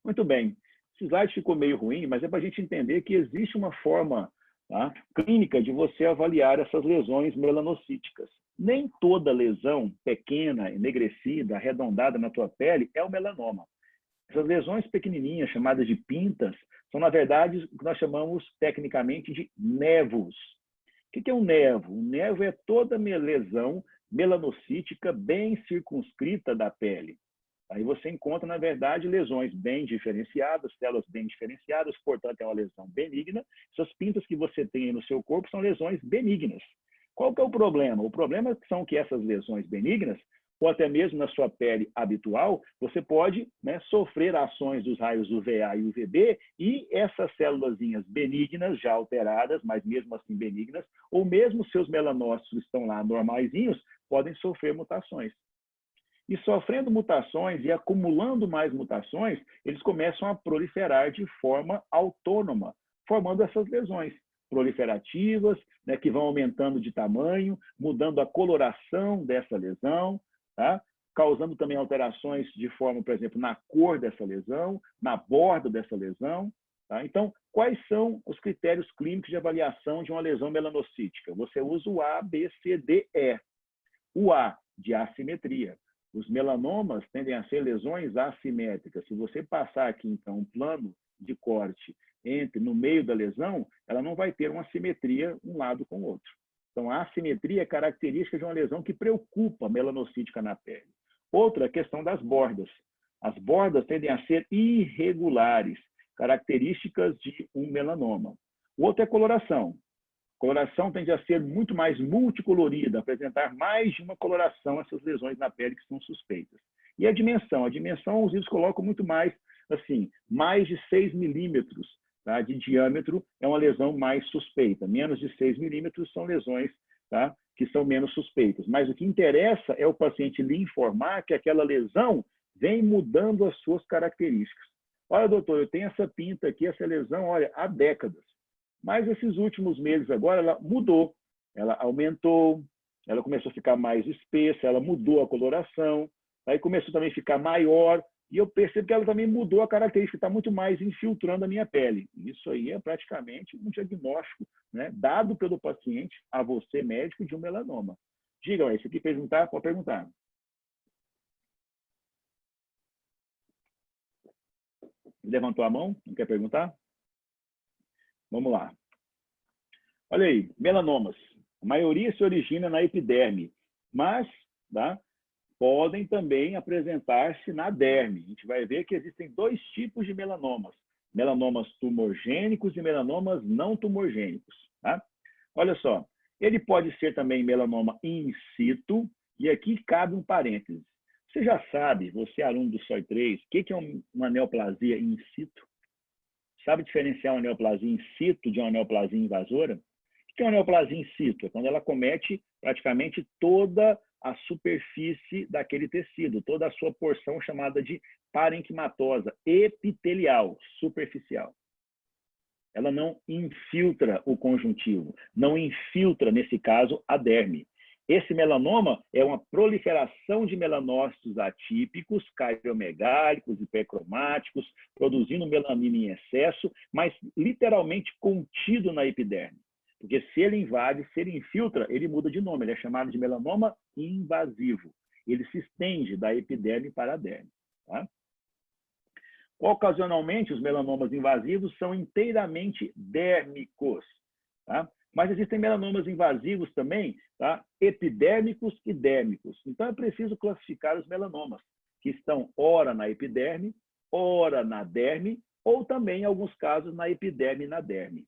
Muito bem. Esse slide ficou meio ruim, mas é para a gente entender que existe uma forma, tá, clínica de você avaliar essas lesões melanocíticas. Nem toda lesão pequena, enegrecida, arredondada na tua pele é o melanoma. Essas lesões pequenininhas, chamadas de pintas, são, na verdade, o que nós chamamos tecnicamente de névos. O que é um nevo? Um nevo é toda lesão melanocítica bem circunscrita da pele. Aí você encontra, na verdade, lesões bem diferenciadas, células bem diferenciadas, portanto, é uma lesão benigna. Essas pintas que você tem no seu corpo são lesões benignas. Qual que é o problema? O problema são que essas lesões benignas ou até mesmo na sua pele habitual, você pode, né, sofrer ações dos raios UVA e UVB e essas célulazinhas benignas, já alteradas, mas mesmo assim benignas, ou mesmo seus melanócitos estão lá normaizinhos, podem sofrer mutações. E sofrendo mutações e acumulando mais mutações, eles começam a proliferar de forma autônoma, formando essas lesões proliferativas, né, que vão aumentando de tamanho, mudando a coloração dessa lesão, tá? Causando também alterações de forma, por exemplo, na cor dessa lesão, na borda dessa lesão. Tá? Então, quais são os critérios clínicos de avaliação de uma lesão melanocítica? Você usa o A, B, C, D, E. O A, de assimetria. Os melanomas tendem a ser lesões assimétricas. Se você passar aqui, então, um plano de corte no meio da lesão, ela não vai ter uma simetria um lado com o outro. Então, a assimetria é característica de uma lesão que preocupa a melanocítica na pele. Outra, a questão das bordas. As bordas tendem a ser irregulares, características de um melanoma. O outro é a coloração. A coloração tende a ser muito mais multicolorida, apresentar mais de uma coloração essas lesões na pele que são suspeitas. E a dimensão? A dimensão, os livros colocam muito mais, assim, mais de 6 milímetros, tá, de diâmetro é uma lesão mais suspeita. Menos de 6 milímetros são lesões, tá, que são menos suspeitas. Mas o que interessa é o paciente lhe informar que aquela lesão vem mudando as suas características. Olha, doutor, eu tenho essa pinta aqui, essa lesão, olha, há décadas. Mas esses últimos meses agora, ela mudou, ela aumentou, ela começou a ficar mais espessa, ela mudou a coloração, aí começou também a ficar maior, e eu percebo que ela também mudou a característica, está muito mais infiltrando a minha pele. Isso aí é praticamente um diagnóstico, né, dado pelo paciente a você, médico, de um melanoma. Diga, esse aqui perguntar, pode perguntar. Levantou a mão? Não quer perguntar? Vamos lá. Olha aí, melanomas. A maioria se origina na epiderme, mas tá, podem também apresentar-se na derme. A gente vai ver que existem dois tipos de melanomas. Melanomas tumorgênicos e melanomas não tumorgênicos. Tá? Olha só, ele pode ser também melanoma in situ, e aqui cabe um parêntese. Você já sabe, você é aluno do SOI3, o que é uma neoplasia in situ? Sabe diferenciar uma neoplasia in situ de uma neoplasia invasora? O que é uma neoplasia in situ? É quando ela comete praticamente toda a superfície daquele tecido, toda a sua porção chamada de parenquimatosa, epitelial, superficial. Ela não infiltra o conjuntivo, não infiltra, nesse caso, a derme. Esse melanoma é uma proliferação de melanócitos atípicos, cariomegálicos, hipercromáticos, produzindo melanina em excesso, mas literalmente contido na epiderme. Porque se ele invade, se ele infiltra, ele muda de nome, ele é chamado de melanoma invasivo. Ele se estende da epiderme para a derme. Tá? Ocasionalmente, os melanomas invasivos são inteiramente dérmicos. Tá? Mas existem melanomas invasivos também, tá? Epidérmicos e dérmicos. Então, é preciso classificar os melanomas, que estão ora na epiderme, ora na derme, ou também, em alguns casos, na epiderme e na derme.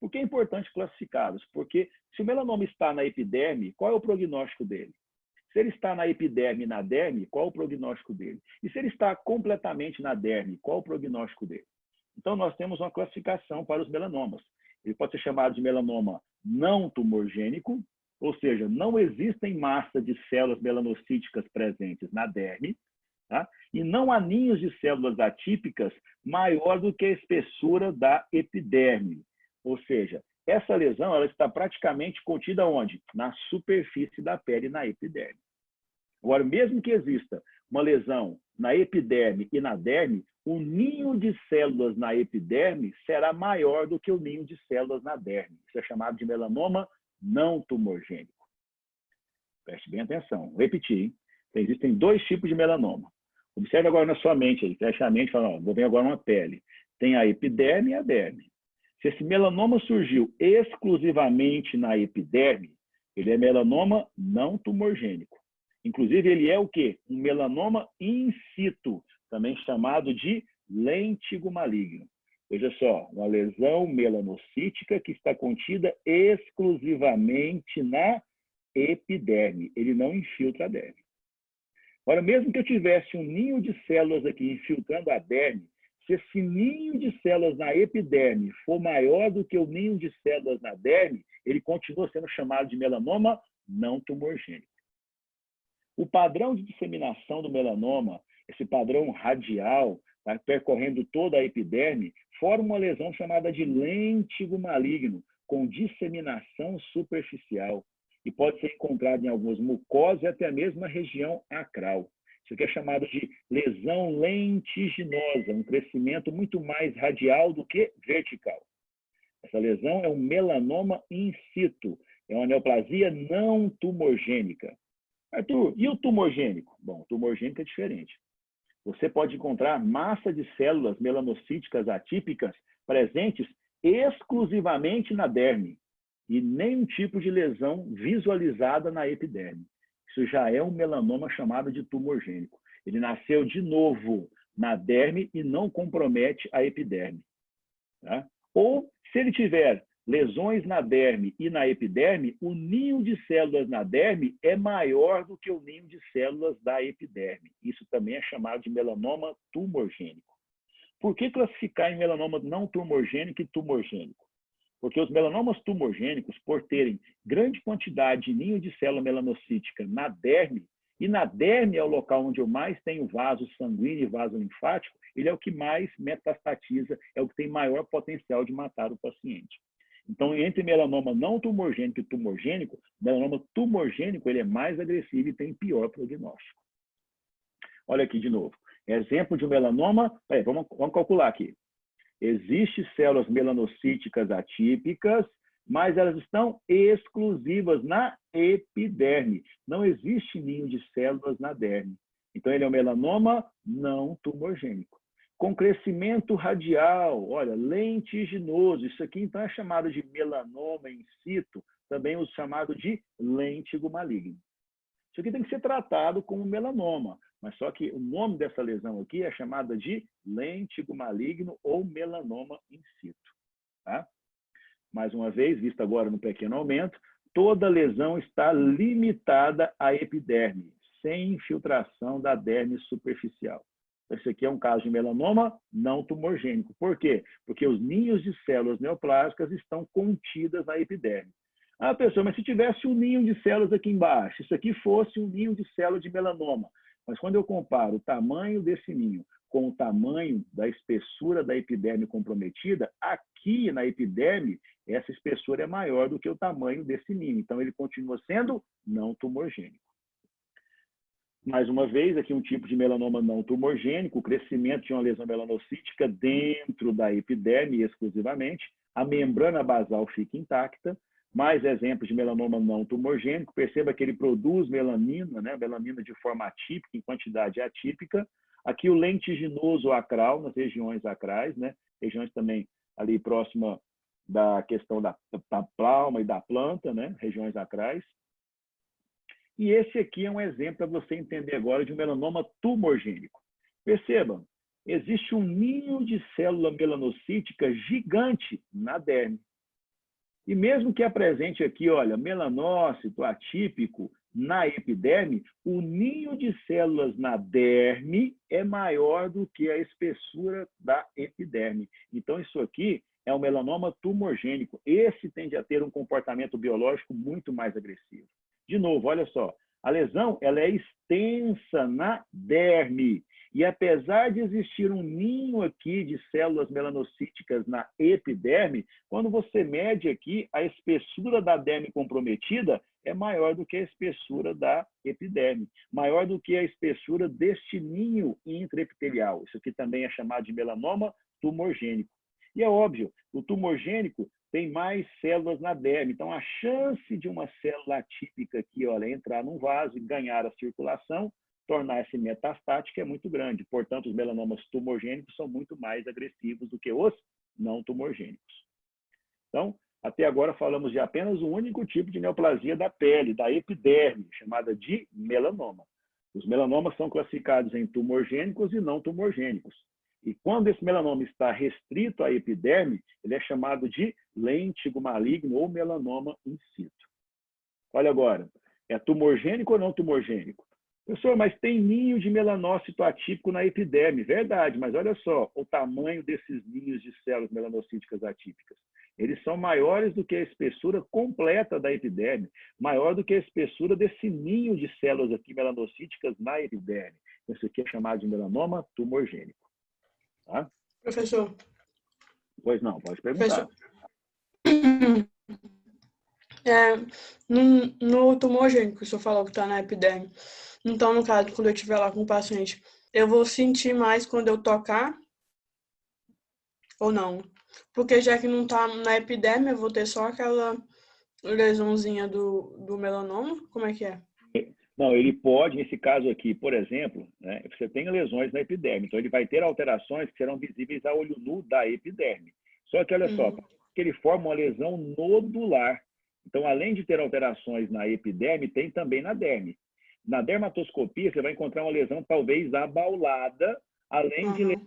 Por que é importante classificá-los? Porque se o melanoma está na epiderme, qual é o prognóstico dele? Se ele está na epiderme e na derme, qual é o prognóstico dele? E se ele está completamente na derme, qual é o prognóstico dele? Então, nós temos uma classificação para os melanomas. Ele pode ser chamado de melanoma não tumorgênico, ou seja, não existem massa de células melanocíticas presentes na derme, tá? E não há ninhos de células atípicas maior do que a espessura da epiderme. Ou seja, essa lesão ela está praticamente contida onde? Na superfície da pele, na epiderme. Agora, mesmo que exista uma lesão na epiderme e na derme, o ninho de células na epiderme será maior do que o ninho de células na derme. Isso é chamado de melanoma não tumorgênico. Preste bem atenção. Vou repetir, hein? Existem dois tipos de melanoma. Observe agora na sua mente, aí, fecha a mente e fala, ó, vou ver agora uma pele. Tem a epiderme e a derme. Se esse melanoma surgiu exclusivamente na epiderme, ele é melanoma não tumorgênico. Inclusive, ele é o quê? Um melanoma in situ, também chamado de lêntigo maligno. Veja só, uma lesão melanocítica que está contida exclusivamente na epiderme. Ele não infiltra a derme. Agora, mesmo que eu tivesse um ninho de células aqui infiltrando a derme, se esse ninho de células na epiderme for maior do que o ninho de células na derme, ele continua sendo chamado de melanoma não tumorgênico. O padrão de disseminação do melanoma, esse padrão radial, tá, percorrendo toda a epiderme, forma uma lesão chamada de lêntigo maligno, com disseminação superficial, e pode ser encontrado em algumas mucosas e até mesmo na região acral. Isso aqui é chamado de lesão lentiginosa, um crescimento muito mais radial do que vertical. Essa lesão é um melanoma in situ, é uma neoplasia não tumorgênica. Arthur, e o tumorgênico? Bom, o tumorgênico é diferente. Você pode encontrar massa de células melanocíticas atípicas presentes exclusivamente na derme e nenhum tipo de lesão visualizada na epiderme. Isso já é um melanoma chamado de tumorgênico. Ele nasceu de novo na derme e não compromete a epiderme. Tá? Ou, se ele tiver lesões na derme e na epiderme, o ninho de células na derme é maior do que o ninho de células da epiderme. Isso também é chamado de melanoma tumorgênico. Por que classificar em melanoma não tumorgênico e tumorgênico? Porque os melanomas tumorgênicos, por terem grande quantidade de ninho de célula melanocítica na derme, e na derme é o local onde eu mais tenho vaso sanguíneo e vaso linfático, ele é o que mais metastatiza, é o que tem maior potencial de matar o paciente. Então, entre melanoma não tumorgênico e tumorgênico, o melanoma tumorgênico ele é mais agressivo e tem pior prognóstico. Olha aqui de novo. Exemplo de um melanoma, vamos calcular aqui. Existem células melanocíticas atípicas, mas elas estão exclusivas na epiderme. Não existe ninho de células na derme. Então, ele é um melanoma não tumorgênico. Com crescimento radial, olha, lentiginoso. Isso aqui, então, é chamado de melanoma in situ, também o chamado de lêntigo maligno. Isso aqui tem que ser tratado como melanoma, mas só que o nome dessa lesão aqui é chamada de lêntigo maligno ou melanoma in situ. Tá? Mais uma vez, visto agora no pequeno aumento, toda lesão está limitada à epiderme, sem infiltração da derme superficial. Esse aqui é um caso de melanoma não tumorgênico. Por quê? Porque os ninhos de células neoplásicas estão contidas na epiderme. Ah, pessoal, mas se tivesse um ninho de células aqui embaixo, isso aqui fosse um ninho de células de melanoma. Mas quando eu comparo o tamanho desse ninho com o tamanho da espessura da epiderme comprometida, aqui na epiderme, essa espessura é maior do que o tamanho desse ninho. Então, ele continua sendo não tumorgênico. Mais uma vez, aqui um tipo de melanoma não tumorgênico, o crescimento de uma lesão melanocítica dentro da epiderme exclusivamente, a membrana basal fica intacta. Mais exemplos de melanoma não tumorgênico, perceba que ele produz melanina, né? Melanina de forma atípica, em quantidade atípica. Aqui o lentiginoso acral, nas regiões acrais, né? Regiões também ali próxima da questão da palma e da planta, né? Regiões acrais. E esse aqui é um exemplo para você entender agora de um melanoma tumorgênico. Percebam, existe um ninho de célula melanocítica gigante na derme. E mesmo que apresente aqui, olha, melanócito atípico na epiderme, o ninho de células na derme é maior do que a espessura da epiderme. Então, isso aqui é um melanoma tumorgênico. Esse tende a ter um comportamento biológico muito mais agressivo. De novo, olha só, a lesão ela é extensa na derme. E apesar de existir um ninho aqui de células melanocíticas na epiderme, quando você mede aqui, a espessura da derme comprometida é maior do que a espessura da epiderme, maior do que a espessura deste ninho intraepitelial. Isso aqui também é chamado de melanoma tumorgênico. E é óbvio, o tumorgênico tem mais células na derme, então a chance de uma célula atípica aqui, olha, entrar num vaso e ganhar a circulação, tornar-se metastática é muito grande. Portanto, os melanomas tumorgênicos são muito mais agressivos do que os não tumorgênicos. Então, até agora falamos de apenas um único tipo de neoplasia da pele, da epiderme, chamada de melanoma. Os melanomas são classificados em tumorgênicos e não tumorgênicos. E quando esse melanoma está restrito à epiderme, ele é chamado de lêntigo maligno ou melanoma in situ. Olha agora, é tumorgênico ou não tumorgênico? Professor, mas tem ninho de melanócito atípico na epiderme. Verdade, mas olha só o tamanho desses ninhos de células melanocíticas atípicas. Eles são maiores do que a espessura completa da epiderme, maior do que a espessura desse ninho de células aqui melanocíticas na epiderme. Isso aqui é chamado de melanoma tumorgênico. Tá? Professor. Pois não, pode perguntar. No tumorgênico, que o senhor falou que está na epiderme. Então, no caso, quando eu estiver lá com o paciente, eu vou sentir mais quando eu tocar ou não? Porque já que não está na epiderme, eu vou ter só aquela lesãozinha do melanoma? Como é que é? Não, ele pode, nesse caso aqui, por exemplo, né, você tem lesões na epiderme, então ele vai ter alterações que serão visíveis a olho nu da epiderme. Só que, olha só, que ele forma uma lesão nodular. Então, além de ter alterações na epiderme, tem também na derme. Na dermatoscopia, você vai encontrar uma lesão talvez abaulada, além de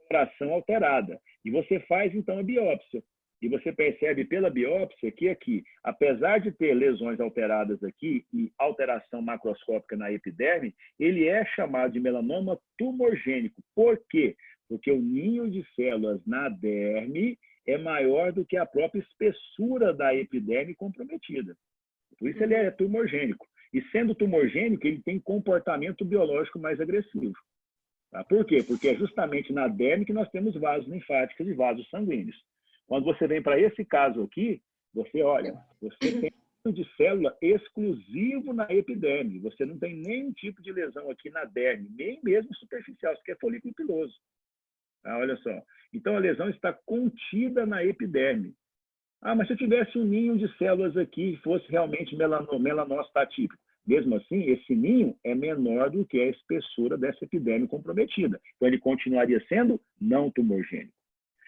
alteração alterada. E você faz, então, a biópsia. E você percebe pela biópsia que aqui, apesar de ter lesões alteradas aqui e alteração macroscópica na epiderme, ele é chamado de melanoma tumorgênico. Por quê? Porque o ninho de células na derme é maior do que a própria espessura da epiderme comprometida. Por isso ele é tumorgênico. E sendo tumorgênico, ele tem comportamento biológico mais agressivo. Tá? Por quê? Porque é justamente na derme que nós temos vasos linfáticos e vasos sanguíneos. Quando você vem para esse caso aqui, você olha, você tem um de célula exclusivo na epiderme. Você não tem nenhum tipo de lesão aqui na derme, nem mesmo superficial, isso aqui é folículo piloso. Ah, olha só. Então, a lesão está contida na epiderme. Ah, mas se eu tivesse um ninho de células aqui e fosse realmente melanócito atípico, mesmo assim, esse ninho é menor do que a espessura dessa epiderme comprometida. Então, ele continuaria sendo não tumorgênico.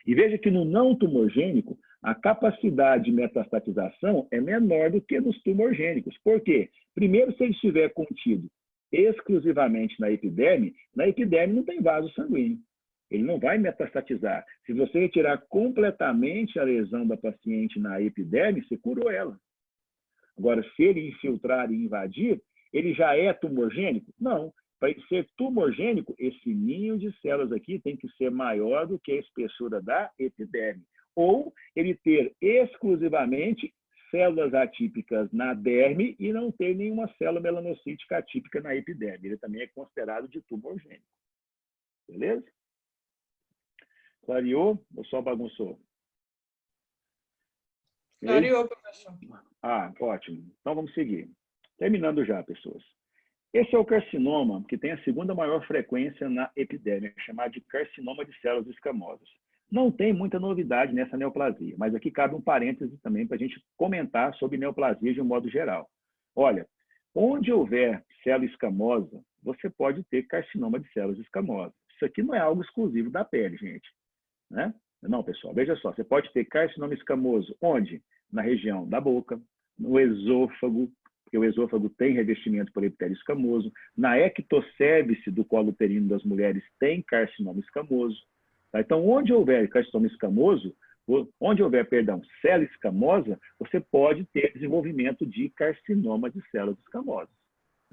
E veja que no não tumorgênico, a capacidade de metastatização é menor do que nos tumorgênicos. Por quê? Primeiro, se ele estiver contido exclusivamente na epiderme não tem vaso sanguíneo. Ele não vai metastatizar. Se você retirar completamente a lesão da paciente na epiderme, você curou ela. Agora, se ele infiltrar e invadir, ele já é tumorgênico? Não. Para ele ser tumorgênico, esse ninho de células aqui tem que ser maior do que a espessura da epiderme. Ou ele ter exclusivamente células atípicas na derme e não ter nenhuma célula melanocítica atípica na epiderme. Ele também é considerado de tumorgênico. Beleza? Clareou ou só bagunçou? Clareou, professor. Ah, ótimo. Então vamos seguir. Terminando já, pessoas. Esse é o carcinoma que tem a segunda maior frequência na epiderme, chamado de carcinoma de células escamosas. Não tem muita novidade nessa neoplasia, mas aqui cabe um parêntese também para a gente comentar sobre neoplasia de um modo geral. Olha, onde houver célula escamosa, você pode ter carcinoma de células escamosas. Isso aqui não é algo exclusivo da pele, gente. Né? Não, pessoal, veja só, você pode ter carcinoma escamoso onde? Na região da boca, no esôfago, porque o esôfago tem revestimento por epitélio escamoso. Na ectocérvice do colo uterino das mulheres tem carcinoma escamoso. Tá? Então, onde houver carcinoma escamoso, célula escamosa, você pode ter desenvolvimento de carcinoma de células escamosas.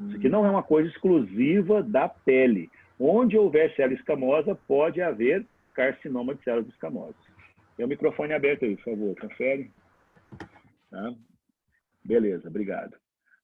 Isso aqui não é uma coisa exclusiva da pele. Onde houver célula escamosa, pode haver carcinoma de células escamosas. Tem o microfone aberto aí, por favor, confere. Tá? Beleza, obrigado.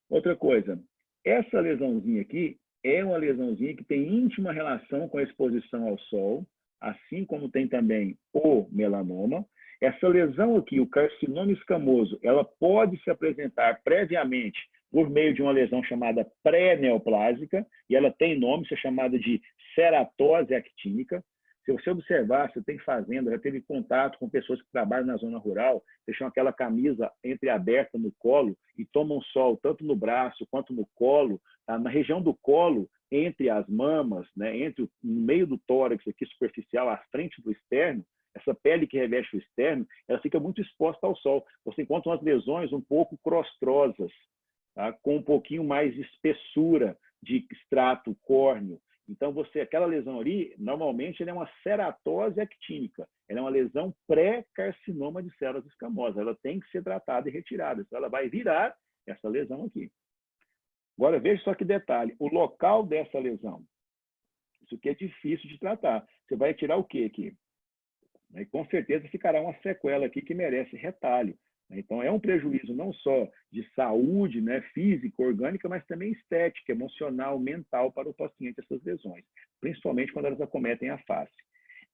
Outra coisa, essa lesãozinha aqui é uma lesãozinha que tem íntima relação com a exposição ao sol, assim como tem também o melanoma. Essa lesão aqui, o carcinoma escamoso, ela pode se apresentar previamente por meio de uma lesão chamada pré-neoplásica, e ela tem nome, isso é chamada de ceratose actínica. Se você observar, você tem fazenda, já teve contato com pessoas que trabalham na zona rural, deixam aquela camisa entreaberta no colo e tomam sol tanto no braço quanto no colo, tá? Na região do colo, entre as mamas, né? No meio do tórax aqui superficial, à frente do externo, essa pele que reveste o externo, ela fica muito exposta ao sol. Você encontra umas lesões um pouco crostrosas, tá? Com um pouquinho mais de espessura de extrato córneo. Então, aquela lesão ali, normalmente, ela é uma ceratose actínica. Ela é uma lesão pré-carcinoma de células escamosas. Ela tem que ser tratada e retirada. Então, ela vai virar essa lesão aqui. Agora, veja só que detalhe, o local dessa lesão. Isso aqui é difícil de tratar. Você vai tirar o quê aqui? E com certeza ficará uma sequela aqui que merece retalho. Então, é um prejuízo não só de saúde, né, física, orgânica, mas também estética, emocional, mental para o paciente, essas lesões, principalmente quando elas acometem a face.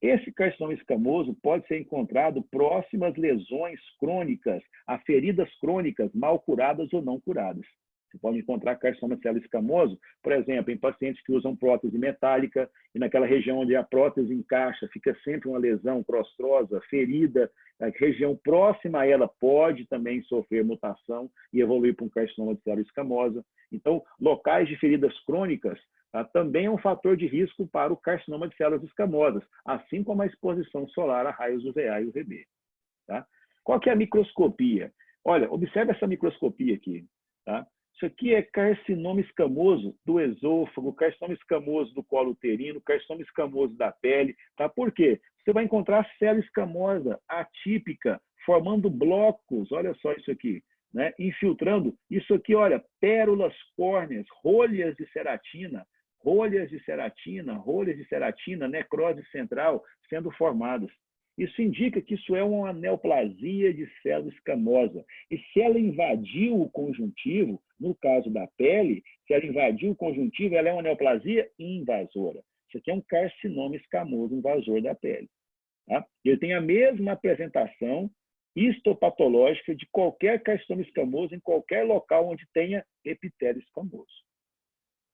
Esse carcinoma escamoso pode ser encontrado próximo às lesões crônicas, a feridas crônicas mal curadas ou não curadas. Você pode encontrar carcinoma de célula escamoso, por exemplo, em pacientes que usam prótese metálica e naquela região onde a prótese encaixa, fica sempre uma lesão crostrosa, ferida. A região próxima a ela pode também sofrer mutação e evoluir para um carcinoma de célula escamosa. Então, locais de feridas crônicas também é um fator de risco para o carcinoma de células escamosas, assim como a exposição solar a raios UVA e UVB. Tá? Qual que é a microscopia? Olha, observe essa microscopia aqui. Tá? Isso aqui é carcinoma escamoso do esôfago, carcinoma escamoso do colo uterino, carcinoma escamoso da pele. Tá? Por quê? Você vai encontrar célula escamosa atípica, formando blocos, olha só isso aqui, né? Infiltrando. Isso aqui, olha, pérolas córneas, rolhas de ceratina, necrose central sendo formadas. Isso indica que isso é uma neoplasia de célula escamosa. E se ela invadiu o conjuntivo, no caso da pele, se ela invadiu o conjuntivo, ela é uma neoplasia invasora. Isso aqui é um carcinoma escamoso invasor da pele. Tá? Ele tem a mesma apresentação histopatológica de qualquer carcinoma escamoso em qualquer local onde tenha epitélio escamoso.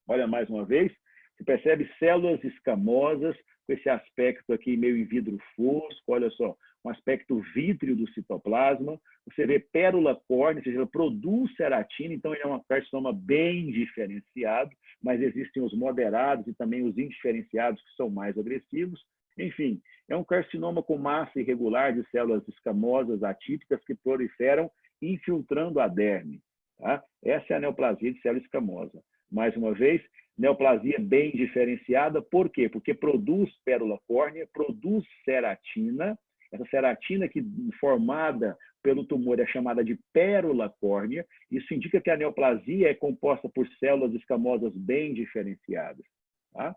Olha mais uma vez, você percebe células escamosas com esse aspecto aqui meio em vidro fosco, olha só, um aspecto vítreo do citoplasma. Você vê pérola córnea, ou seja, ela produz ceratina, então ele é um carcinoma bem diferenciado, mas existem os moderados e também os indiferenciados que são mais agressivos. Enfim, é um carcinoma com massa irregular de células escamosas atípicas que proliferam infiltrando a derme. Tá? Essa é a neoplasia de célula escamosa. Mais uma vez, neoplasia bem diferenciada, por quê? Porque produz pérola córnea, produz ceratina. Essa ceratina que formada pelo tumor é chamada de pérola córnea. Isso indica que a neoplasia é composta por células escamosas bem diferenciadas. Tá?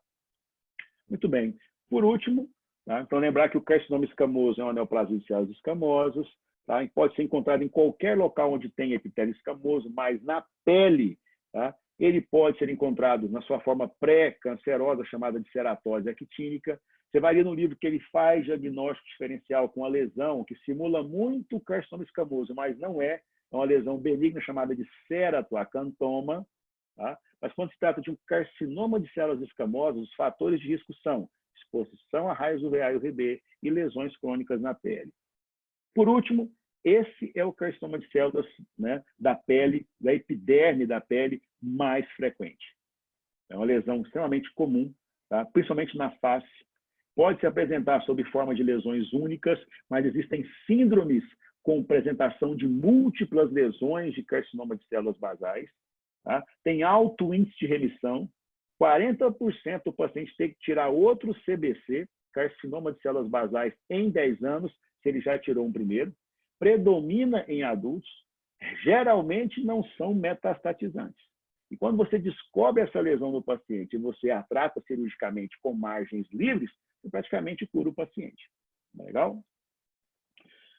Muito bem. Por último, tá? Então lembrar que o carcinoma escamoso é uma neoplasia de células escamosas. Tá? Pode ser encontrado em qualquer local onde tem epitélio escamoso, mas na pele, tá? Ele pode ser encontrado na sua forma pré-cancerosa, chamada de ceratose actínica. Você vai ler no livro que ele faz diagnóstico diferencial com a lesão que simula muito o carcinoma escamoso, mas não é. É uma lesão benigna chamada de ceratoacantoma. Tá? Mas quando se trata de um carcinoma de células escamosas, os fatores de risco são exposição a raios UVA e UVB e lesões crônicas na pele. Por último, esse é o carcinoma de células, né, da pele, da epiderme da pele mais frequente. É uma lesão extremamente comum, tá? Principalmente na face. Pode se apresentar sob forma de lesões únicas, mas existem síndromes com apresentação de múltiplas lesões de carcinoma de células basais. Tá? Tem alto índice de remissão. 40% do paciente tem que tirar outro CBC, carcinoma de células basais, em 10 anos, se ele já tirou um primeiro. Predomina em adultos, geralmente não são metastatizantes. E quando você descobre essa lesão no paciente e você a trata cirurgicamente com margens livres, você praticamente cura o paciente. Legal?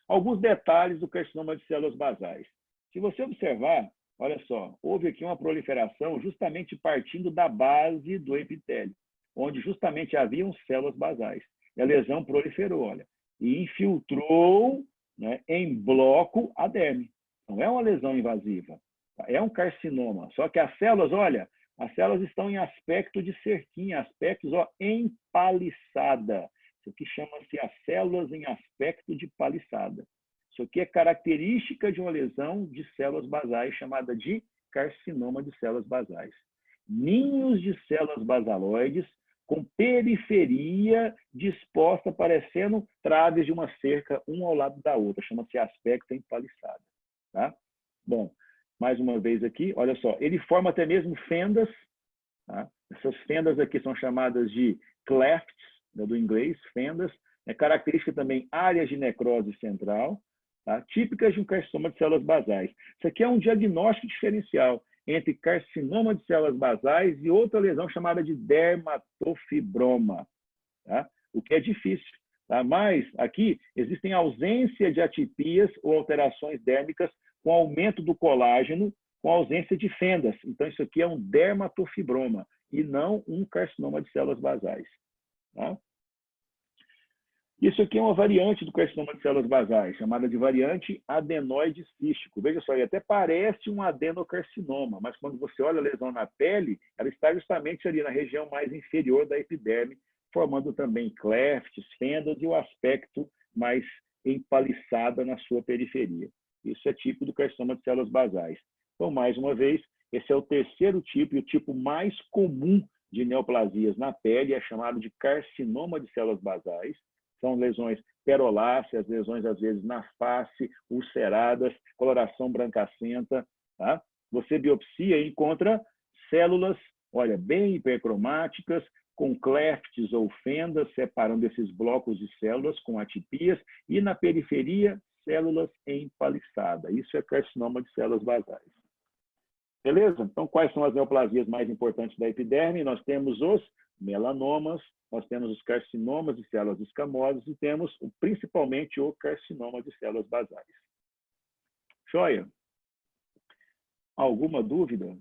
Alguns detalhes do carcinoma de células basais. Se você observar, olha só, houve aqui uma proliferação justamente partindo da base do epitélio, onde justamente haviam células basais. E a lesão proliferou, olha, e infiltrou, né, em bloco a derme. Não é uma lesão invasiva, é um carcinoma. Só que as células, olha, as células estão em aspecto de cerquinha, aspectos, ó, empaliçada. Isso aqui chama-se as células em aspecto de paliçada. Isso aqui é característica de uma lesão de células basais chamada de carcinoma de células basais. Ninhos de células basaloides com periferia disposta parecendo traves de uma cerca, uma ao lado da outra. Chama-se aspecto empaliçada. Tá? Bom, mais uma vez aqui, olha só, ele forma até mesmo fendas. Tá? Essas fendas aqui são chamadas de clefts, né, do inglês, fendas. É característica também áreas de necrose central, tá? Típicas de um carcinoma de células basais. Isso aqui é um diagnóstico diferencial. entre carcinoma de células basais e outra lesão chamada de dermatofibroma, tá? O que é difícil. Tá? Mas aqui existem ausência de atipias ou alterações dérmicas com aumento do colágeno, com ausência de fendas. Então, isso aqui é um dermatofibroma e não um carcinoma de células basais. Tá? Isso aqui é uma variante do carcinoma de células basais, chamada de variante adenoide cístico. Veja só, ele até parece um adenocarcinoma, mas quando você olha a lesão na pele, ela está justamente ali na região mais inferior da epiderme, formando também clefts, fendas e o aspecto mais empaliçada na sua periferia. Isso é típico do carcinoma de células basais. Então, mais uma vez, esse é o terceiro tipo, e o tipo mais comum de neoplasias na pele é chamado de carcinoma de células basais. São lesões peroláceas, lesões, às vezes, na face, ulceradas, coloração brancacenta. Tá? Você biopsia e encontra células, olha, bem hipercromáticas, com clefts ou fendas, separando esses blocos de células com atipias, e na periferia, células em paliçada. Isso é carcinoma de células basais. Beleza? Então, quais são as neoplasias mais importantes da epiderme? Nós temos os melanomas, nós temos os carcinomas de células escamosas e temos principalmente o carcinoma de células basais. Joia? Alguma dúvida?